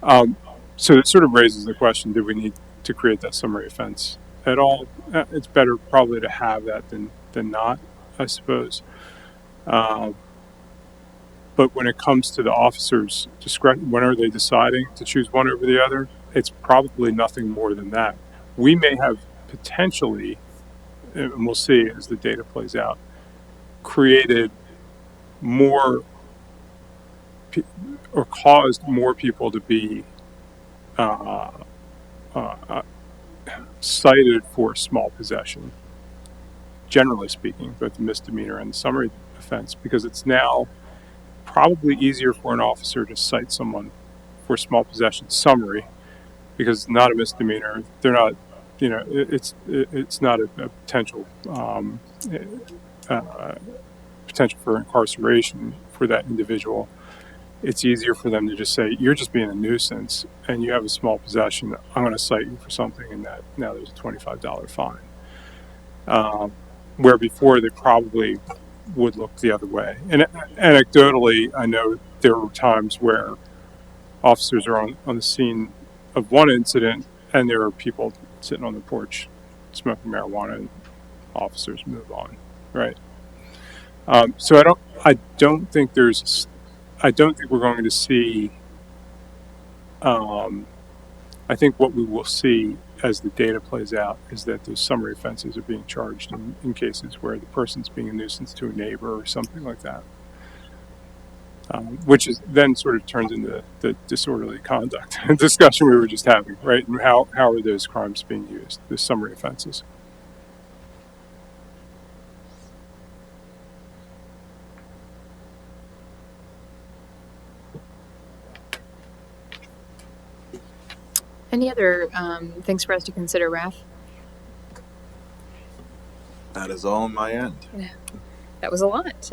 So it sort of raises the question: do we need to create that summary offense at all? It's better probably to have that than not, I suppose. But when it comes to the officer's discretion, when are they deciding to choose one over the other? It's probably nothing more than that. We may have potentially, and we'll see as the data plays out, created more or caused more people to be cited for small possession, generally speaking, both the misdemeanor and the summary offense, because it's now probably easier for an officer to cite someone for small possession summary because not a misdemeanor. They're not, it's not a potential potential for incarceration for that individual. It's easier for them to just say, you're just being a nuisance and you have a small possession. I'm going to cite you for something, and that now there's a $25 fine. Where before they probably would look the other way. And anecdotally, I know there were times where officers are on the scene of one incident and there are people sitting on the porch smoking marijuana, and officers move on, right? So I don't think we're going to see. I think what we will see as the data plays out is that those summary offenses are being charged in cases where the person's being a nuisance to a neighbor or something like that, which is then sort of turns into the disorderly conduct discussion we were just having, right? And how are those crimes being used, the summary offenses? Any other things for us to consider, Raph? That is all on my end. That was a lot.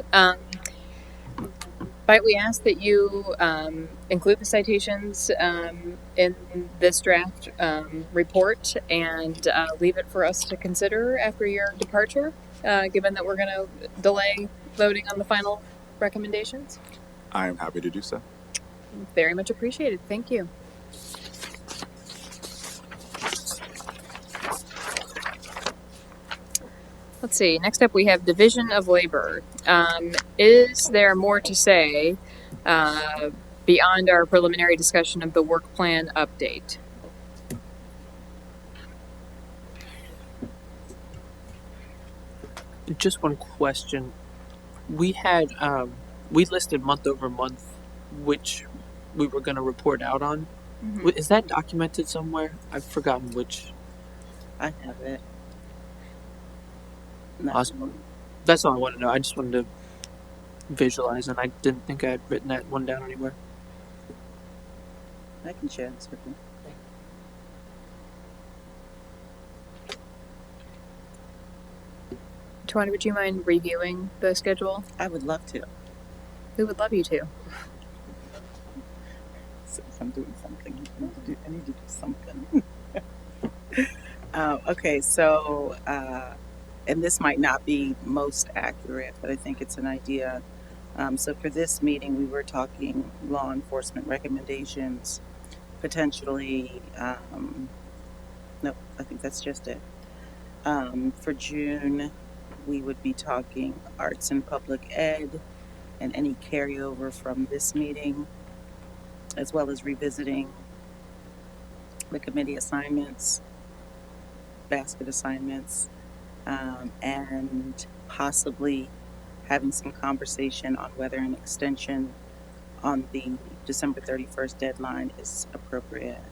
Might we ask that you include the citations in this draft report and leave it for us to consider after your departure, given that we're going to delay voting on the final recommendations? I am happy to do so. Very much appreciated. Thank you. Let's see. Next up, we have Division of Labor. Is there more to say beyond our preliminary discussion of the work plan update? Just one question. We had we listed month over month which we were going to report out on. Mm-hmm. Is that documented somewhere? I've forgotten which. I have it. No. Awesome. That's all I want to know. I just wanted to visualize, and I didn't think I had written that one down anywhere. I can share this with you. Tawana, would you mind reviewing the schedule? I would love to. We would love you to. Since I'm doing something, I need to do something. Okay, so, and this might not be most accurate, but I think it's an idea. So for this meeting, we were talking law enforcement recommendations, potentially, nope, I think that's just it. For June, we would be talking arts and public ed and any carryover from this meeting, as well as revisiting the committee assignments, basket assignments, and possibly having some conversation on whether an extension on the December 31st deadline is appropriate.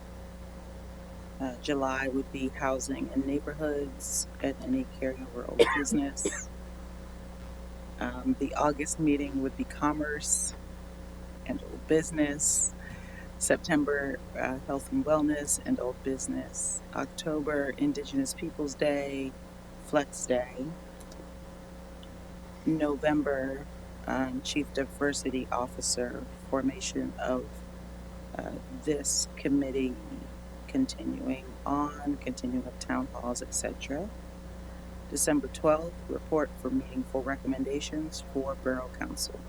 July would be housing and neighborhoods and any carryover old business. The August meeting would be commerce and old business. September, health and wellness and old business. October, Indigenous Peoples Day, Flex Day. November, Chief Diversity Officer, formation of this committee, continuing of town halls, etc. December 12th, report for meaningful recommendations for Borough Council.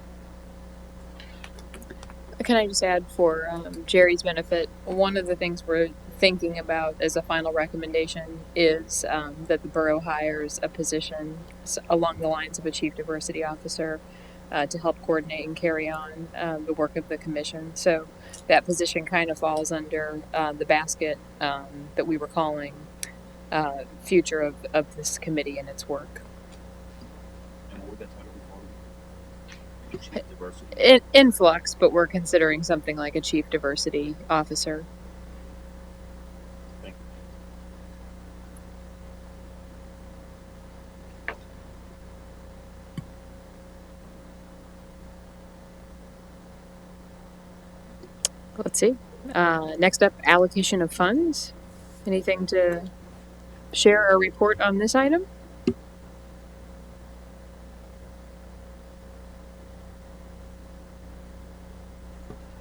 Can I just add for Jerry's benefit, one of the things we're thinking about as a final recommendation is that the borough hires a position along the lines of a chief diversity officer to help coordinate and carry on the work of the commission. So that position kind of falls under the basket that we were calling future of this committee and its work. In flux, but we're considering something like a chief diversity officer. Let's see. Next up, allocation of funds. Anything to share or report on this item?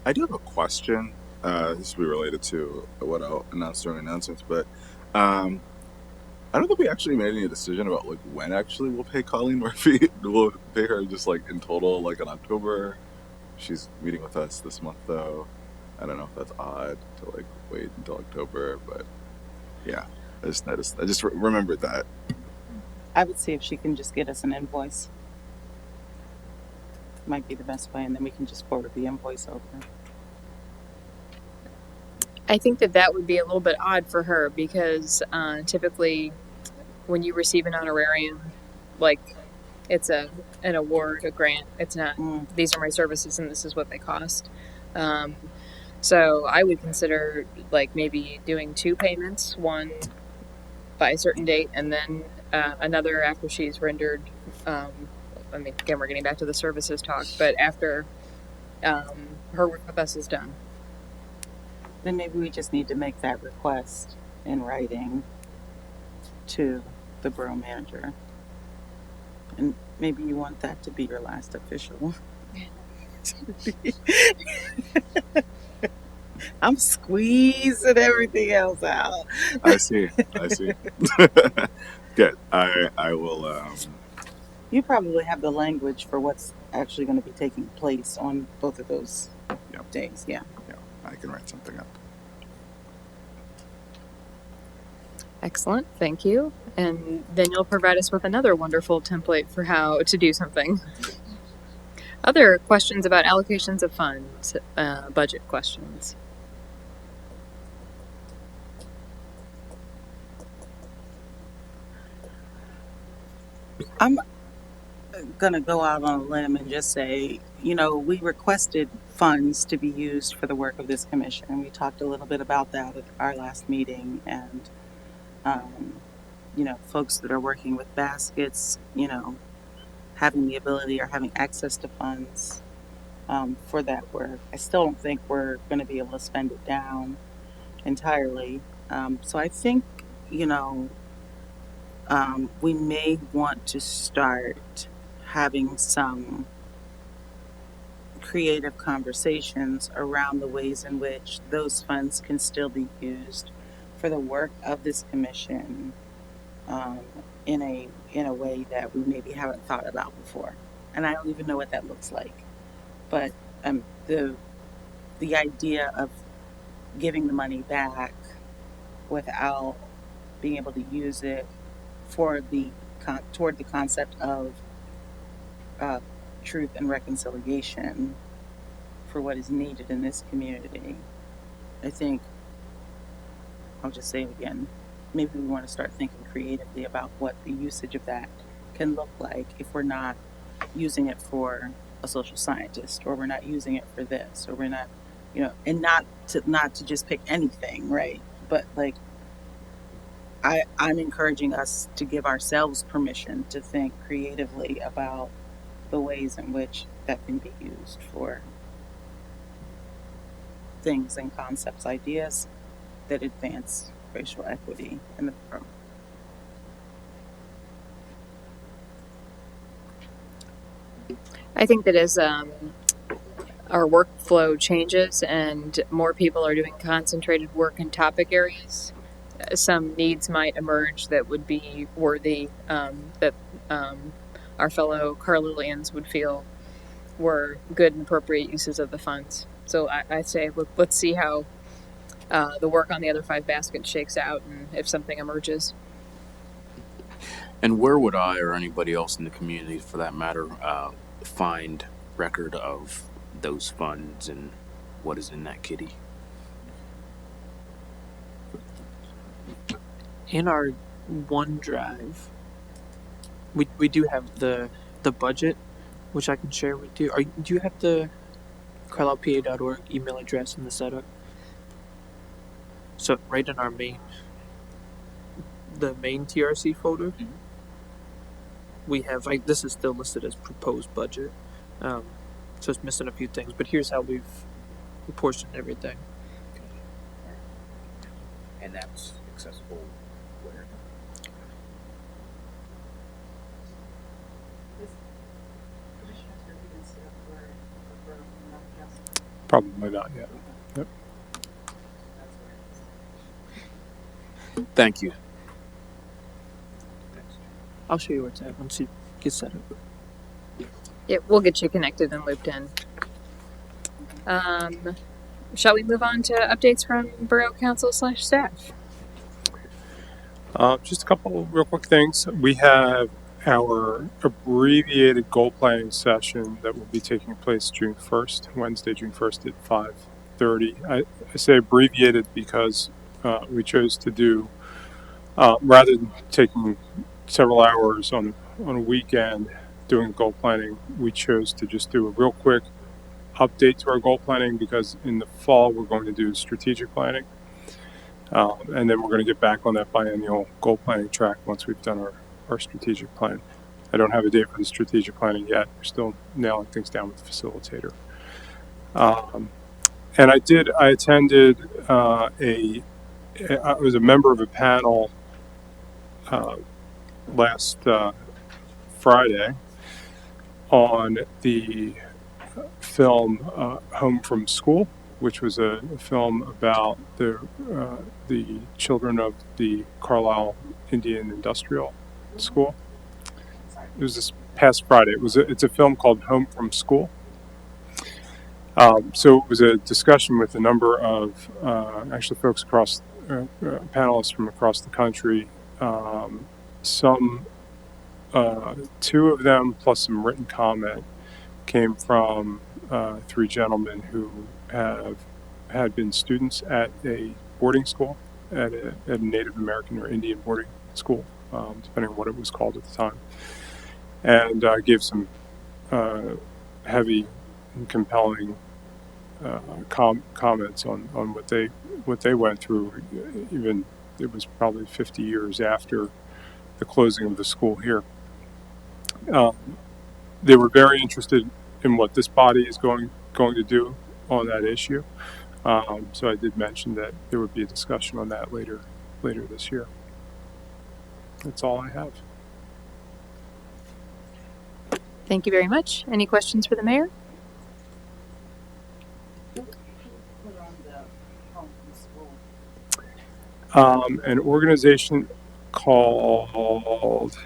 I do have a question. This will be related to what I'll announce during announcements, but I don't think we actually made any decision about like when actually we'll pay Colleen Murphy. We'll pay her just like in total, like in October. She's meeting with us this month, though. I don't know if that's odd to like wait until October, but yeah, I just remembered that. I would see if she can just get us an invoice. Might be the best way, and then we can just forward the invoice over. I think that would be a little bit odd for her because typically when you receive an honorarium, like it's an award, a grant. It's not, these are my services and this is what they cost. So I would consider like maybe doing 2 payments, one by a certain date and then another after she's rendered. I mean, again, we're getting back to the services talk, but after her work with us is done. Then maybe we just need to make that request in writing to the borough manager. And maybe you want that to be your last official. I'm squeezing everything else out. I see. Good. I will. You probably have the language for what's actually going to be taking place on both of those days. Yeah. I can write something up. Excellent, thank you. And then you'll provide us with another wonderful template for how to do something. Other questions about allocations of funds, budget questions? I'm going to go out on a limb and just say, we requested funds to be used for the work of this commission. We talked a little bit about that at our last meeting, and folks that are working with baskets, having the ability or having access to funds for that work. I still don't think we're going to be able to spend it down entirely. So I think, we may want to start having some creative conversations around the ways in which those funds can still be used for the work of this commission in a way that we maybe haven't thought about before. And I don't even know what that looks like. But the idea of giving the money back without being able to use it for toward the concept of truth and reconciliation for what is needed in this community. I think, I'll just say it again, maybe we want to start thinking creatively about what the usage of that can look like if we're not using it for a social scientist, or we're not using it for this, or we're not, and not to just pick anything, right? But like, I'm encouraging us to give ourselves permission to think creatively about the ways in which that can be used for things and concepts, ideas that advance racial equity in the borough. I think that as our workflow changes and more people are doing concentrated work in topic areas, some needs might emerge that would be worthy, that our fellow Carlilians would feel were good and appropriate uses of the funds. So I say let's see how the work on the other 5 baskets shakes out, and if something emerges. And where would I or anybody else in the community, for that matter, find record of those funds and what is in that kitty? In our OneDrive, we do have the budget, which I can share with you. Do you have the carlislepa.org email address in the setup? So right in our main TRC folder, we have, this is still listed as proposed budget, so it's missing a few things, but here's how we've portioned everything. and that's accessible where? Probably not yet. Yep. Thank you. I'll show you where it's at once you get set up. Yeah, we'll get you connected and looped in. Shall we move on to updates from Borough Council / staff? Just a couple real quick things. We have our abbreviated goal planning session that will be taking place June 1st, Wednesday, June 1st at 5:30. I say abbreviated because we chose to do, rather than taking several hours on a weekend doing goal planning, we chose to just do a real quick update to our goal planning, because in the fall we're going to do strategic planning. And then we're going to get back on that biennial goal planning track once we've done our strategic plan. I don't have a date for the strategic planning yet. We're still nailing things down with the facilitator. And I attended I was a member of a panel last Friday on the film Home from School, which was a film about the children of the Carlisle Indian Industrial School. It was this past Friday. It's a film called Home from School. So it was a discussion with a number of actually folks across panelists from across the country. Some two of them plus some written comment came from three gentlemen who had been students at a boarding school, at a Native American or Indian boarding school, depending on what it was called at the time, and gave some heavy and compelling comments on what they went through. Even it was probably 50 years after the closing of the school here. They were very interested in what this body is going to do on that issue. So I did mention that there would be a discussion on that later this year. That's all I have. Thank you very much. Any questions for the mayor? An organization called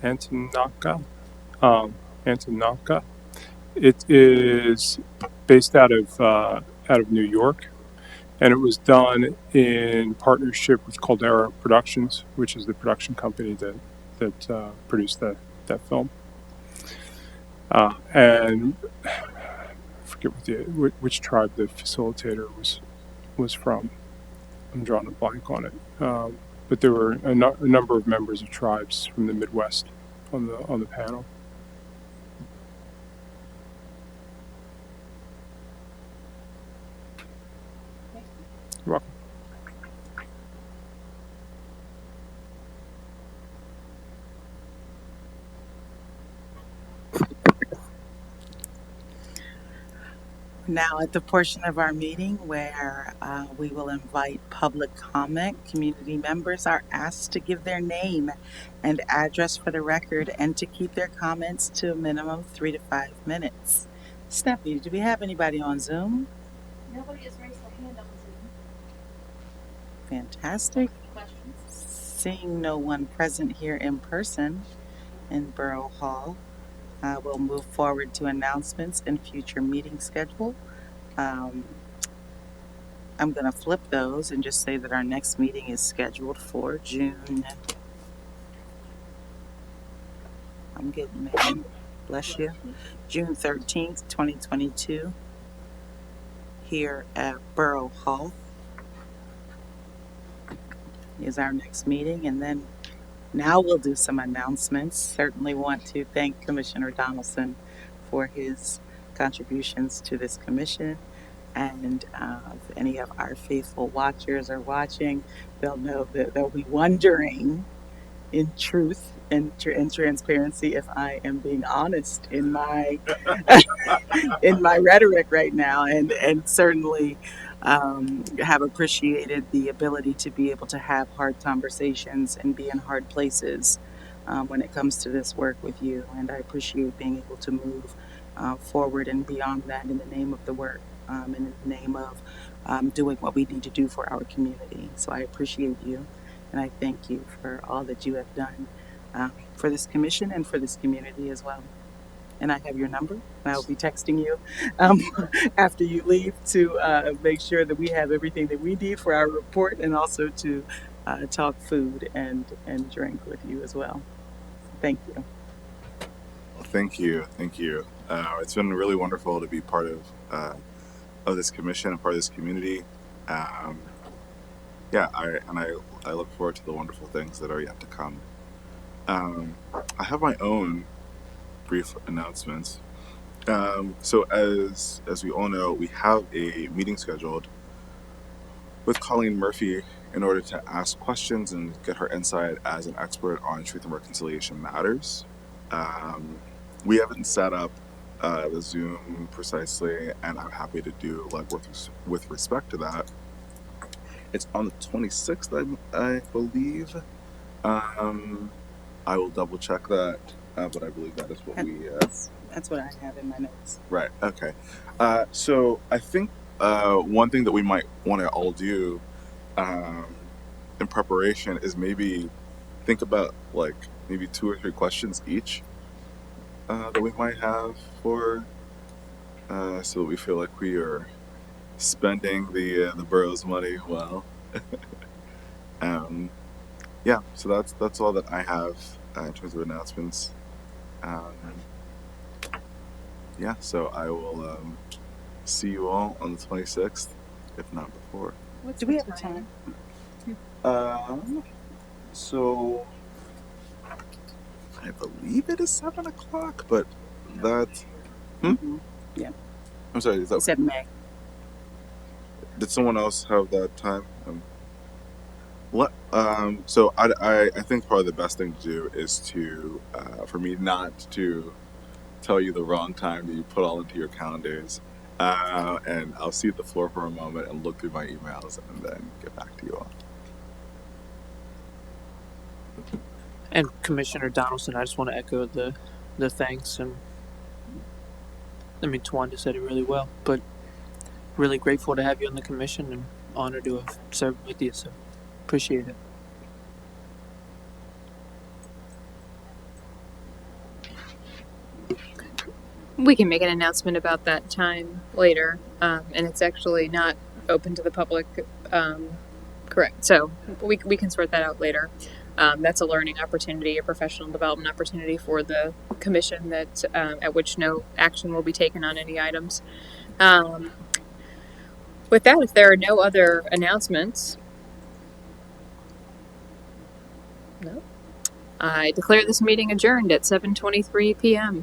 Antonaka. It is based out of New York, and it was done in partnership with Caldera Productions, which is the production company that produced that film. And I forget which tribe the facilitator was from. I'm drawing a blank on it. But there were a number of members of tribes from the Midwest on the panel. You're welcome. Now at the portion of our meeting where we will invite public comment. Community members are asked to give their name and address for the record and to keep their comments to a minimum of 3 to 5 minutes. Stephanie, do we have anybody on Zoom? Nobody has raised their hand on Zoom. Fantastic. Questions? Seeing no one present here in person in Borough Hall, we'll move forward to announcements and future meeting schedule. I'm going to flip those and just say that our next meeting is scheduled for June. I'm getting there. Bless you. June 13th, 2022, here at Borough Hall is our next meeting. And then now we'll do some announcements. Certainly want to thank Commissioner Donaldson for his contributions to this commission. And if any of our faithful watchers are watching, they'll know that they'll be wondering, in truth and transparency, if I am being honest in my in my rhetoric right now. And certainly have appreciated the ability to be able to have hard conversations and be in hard places when it comes to this work with you. And I appreciate being able to move forward and beyond that in the name of the work, and in the name of doing what we need to do for our community. So I appreciate you, and I thank you for all that you have done for this commission and for this community as well. And I have your number, and I will be texting you um, after you leave to make sure that we have everything that we need for our report, and also to talk food and drink with you as well. Thank you. Thank you, thank you. It's been really wonderful to be part of this commission and part of this community. Yeah, I look forward to the wonderful things that are yet to come. I have my own brief announcements. So as we all know, we have a meeting scheduled with Colleen Murphy in order to ask questions and get her insight as an expert on truth and reconciliation matters. We haven't set up the Zoom precisely, and I'm happy to do with respect to that. It's on the 26th, I believe. I will double check that, but I believe that is what we. That's what I have in my notes. Right. Okay. So I think one thing that we might want to all do in preparation is maybe think about like maybe 2 or 3 questions each that we might have for, so that we feel like we are spending the borough's money well. Yeah. So that's all that I have in terms of announcements. Yeah. So I will see you all on the 26th, if not before. Do we have a time? So I believe it is 7 o'clock, but that. Yeah. I'm sorry. Is that? You said May. Did someone else have that time? So I think probably the best thing to do is to for me not to tell you the wrong time that you put all into your calendars, and I'll cede the floor for a moment and look through my emails and then get back to you all. And Commissioner Donaldson, I just want to echo the thanks, and I mean Tawanda said it really well, but really grateful to have you on the commission and honored to have served with you. So appreciate it. We can make an announcement about that time later, and it's actually not open to the public. Correct. So we can sort that out later. That's a learning opportunity, a professional development opportunity for the commission that at which no action will be taken on any items. With that, if there are no other announcements, no, I declare this meeting adjourned at 7:23 p.m.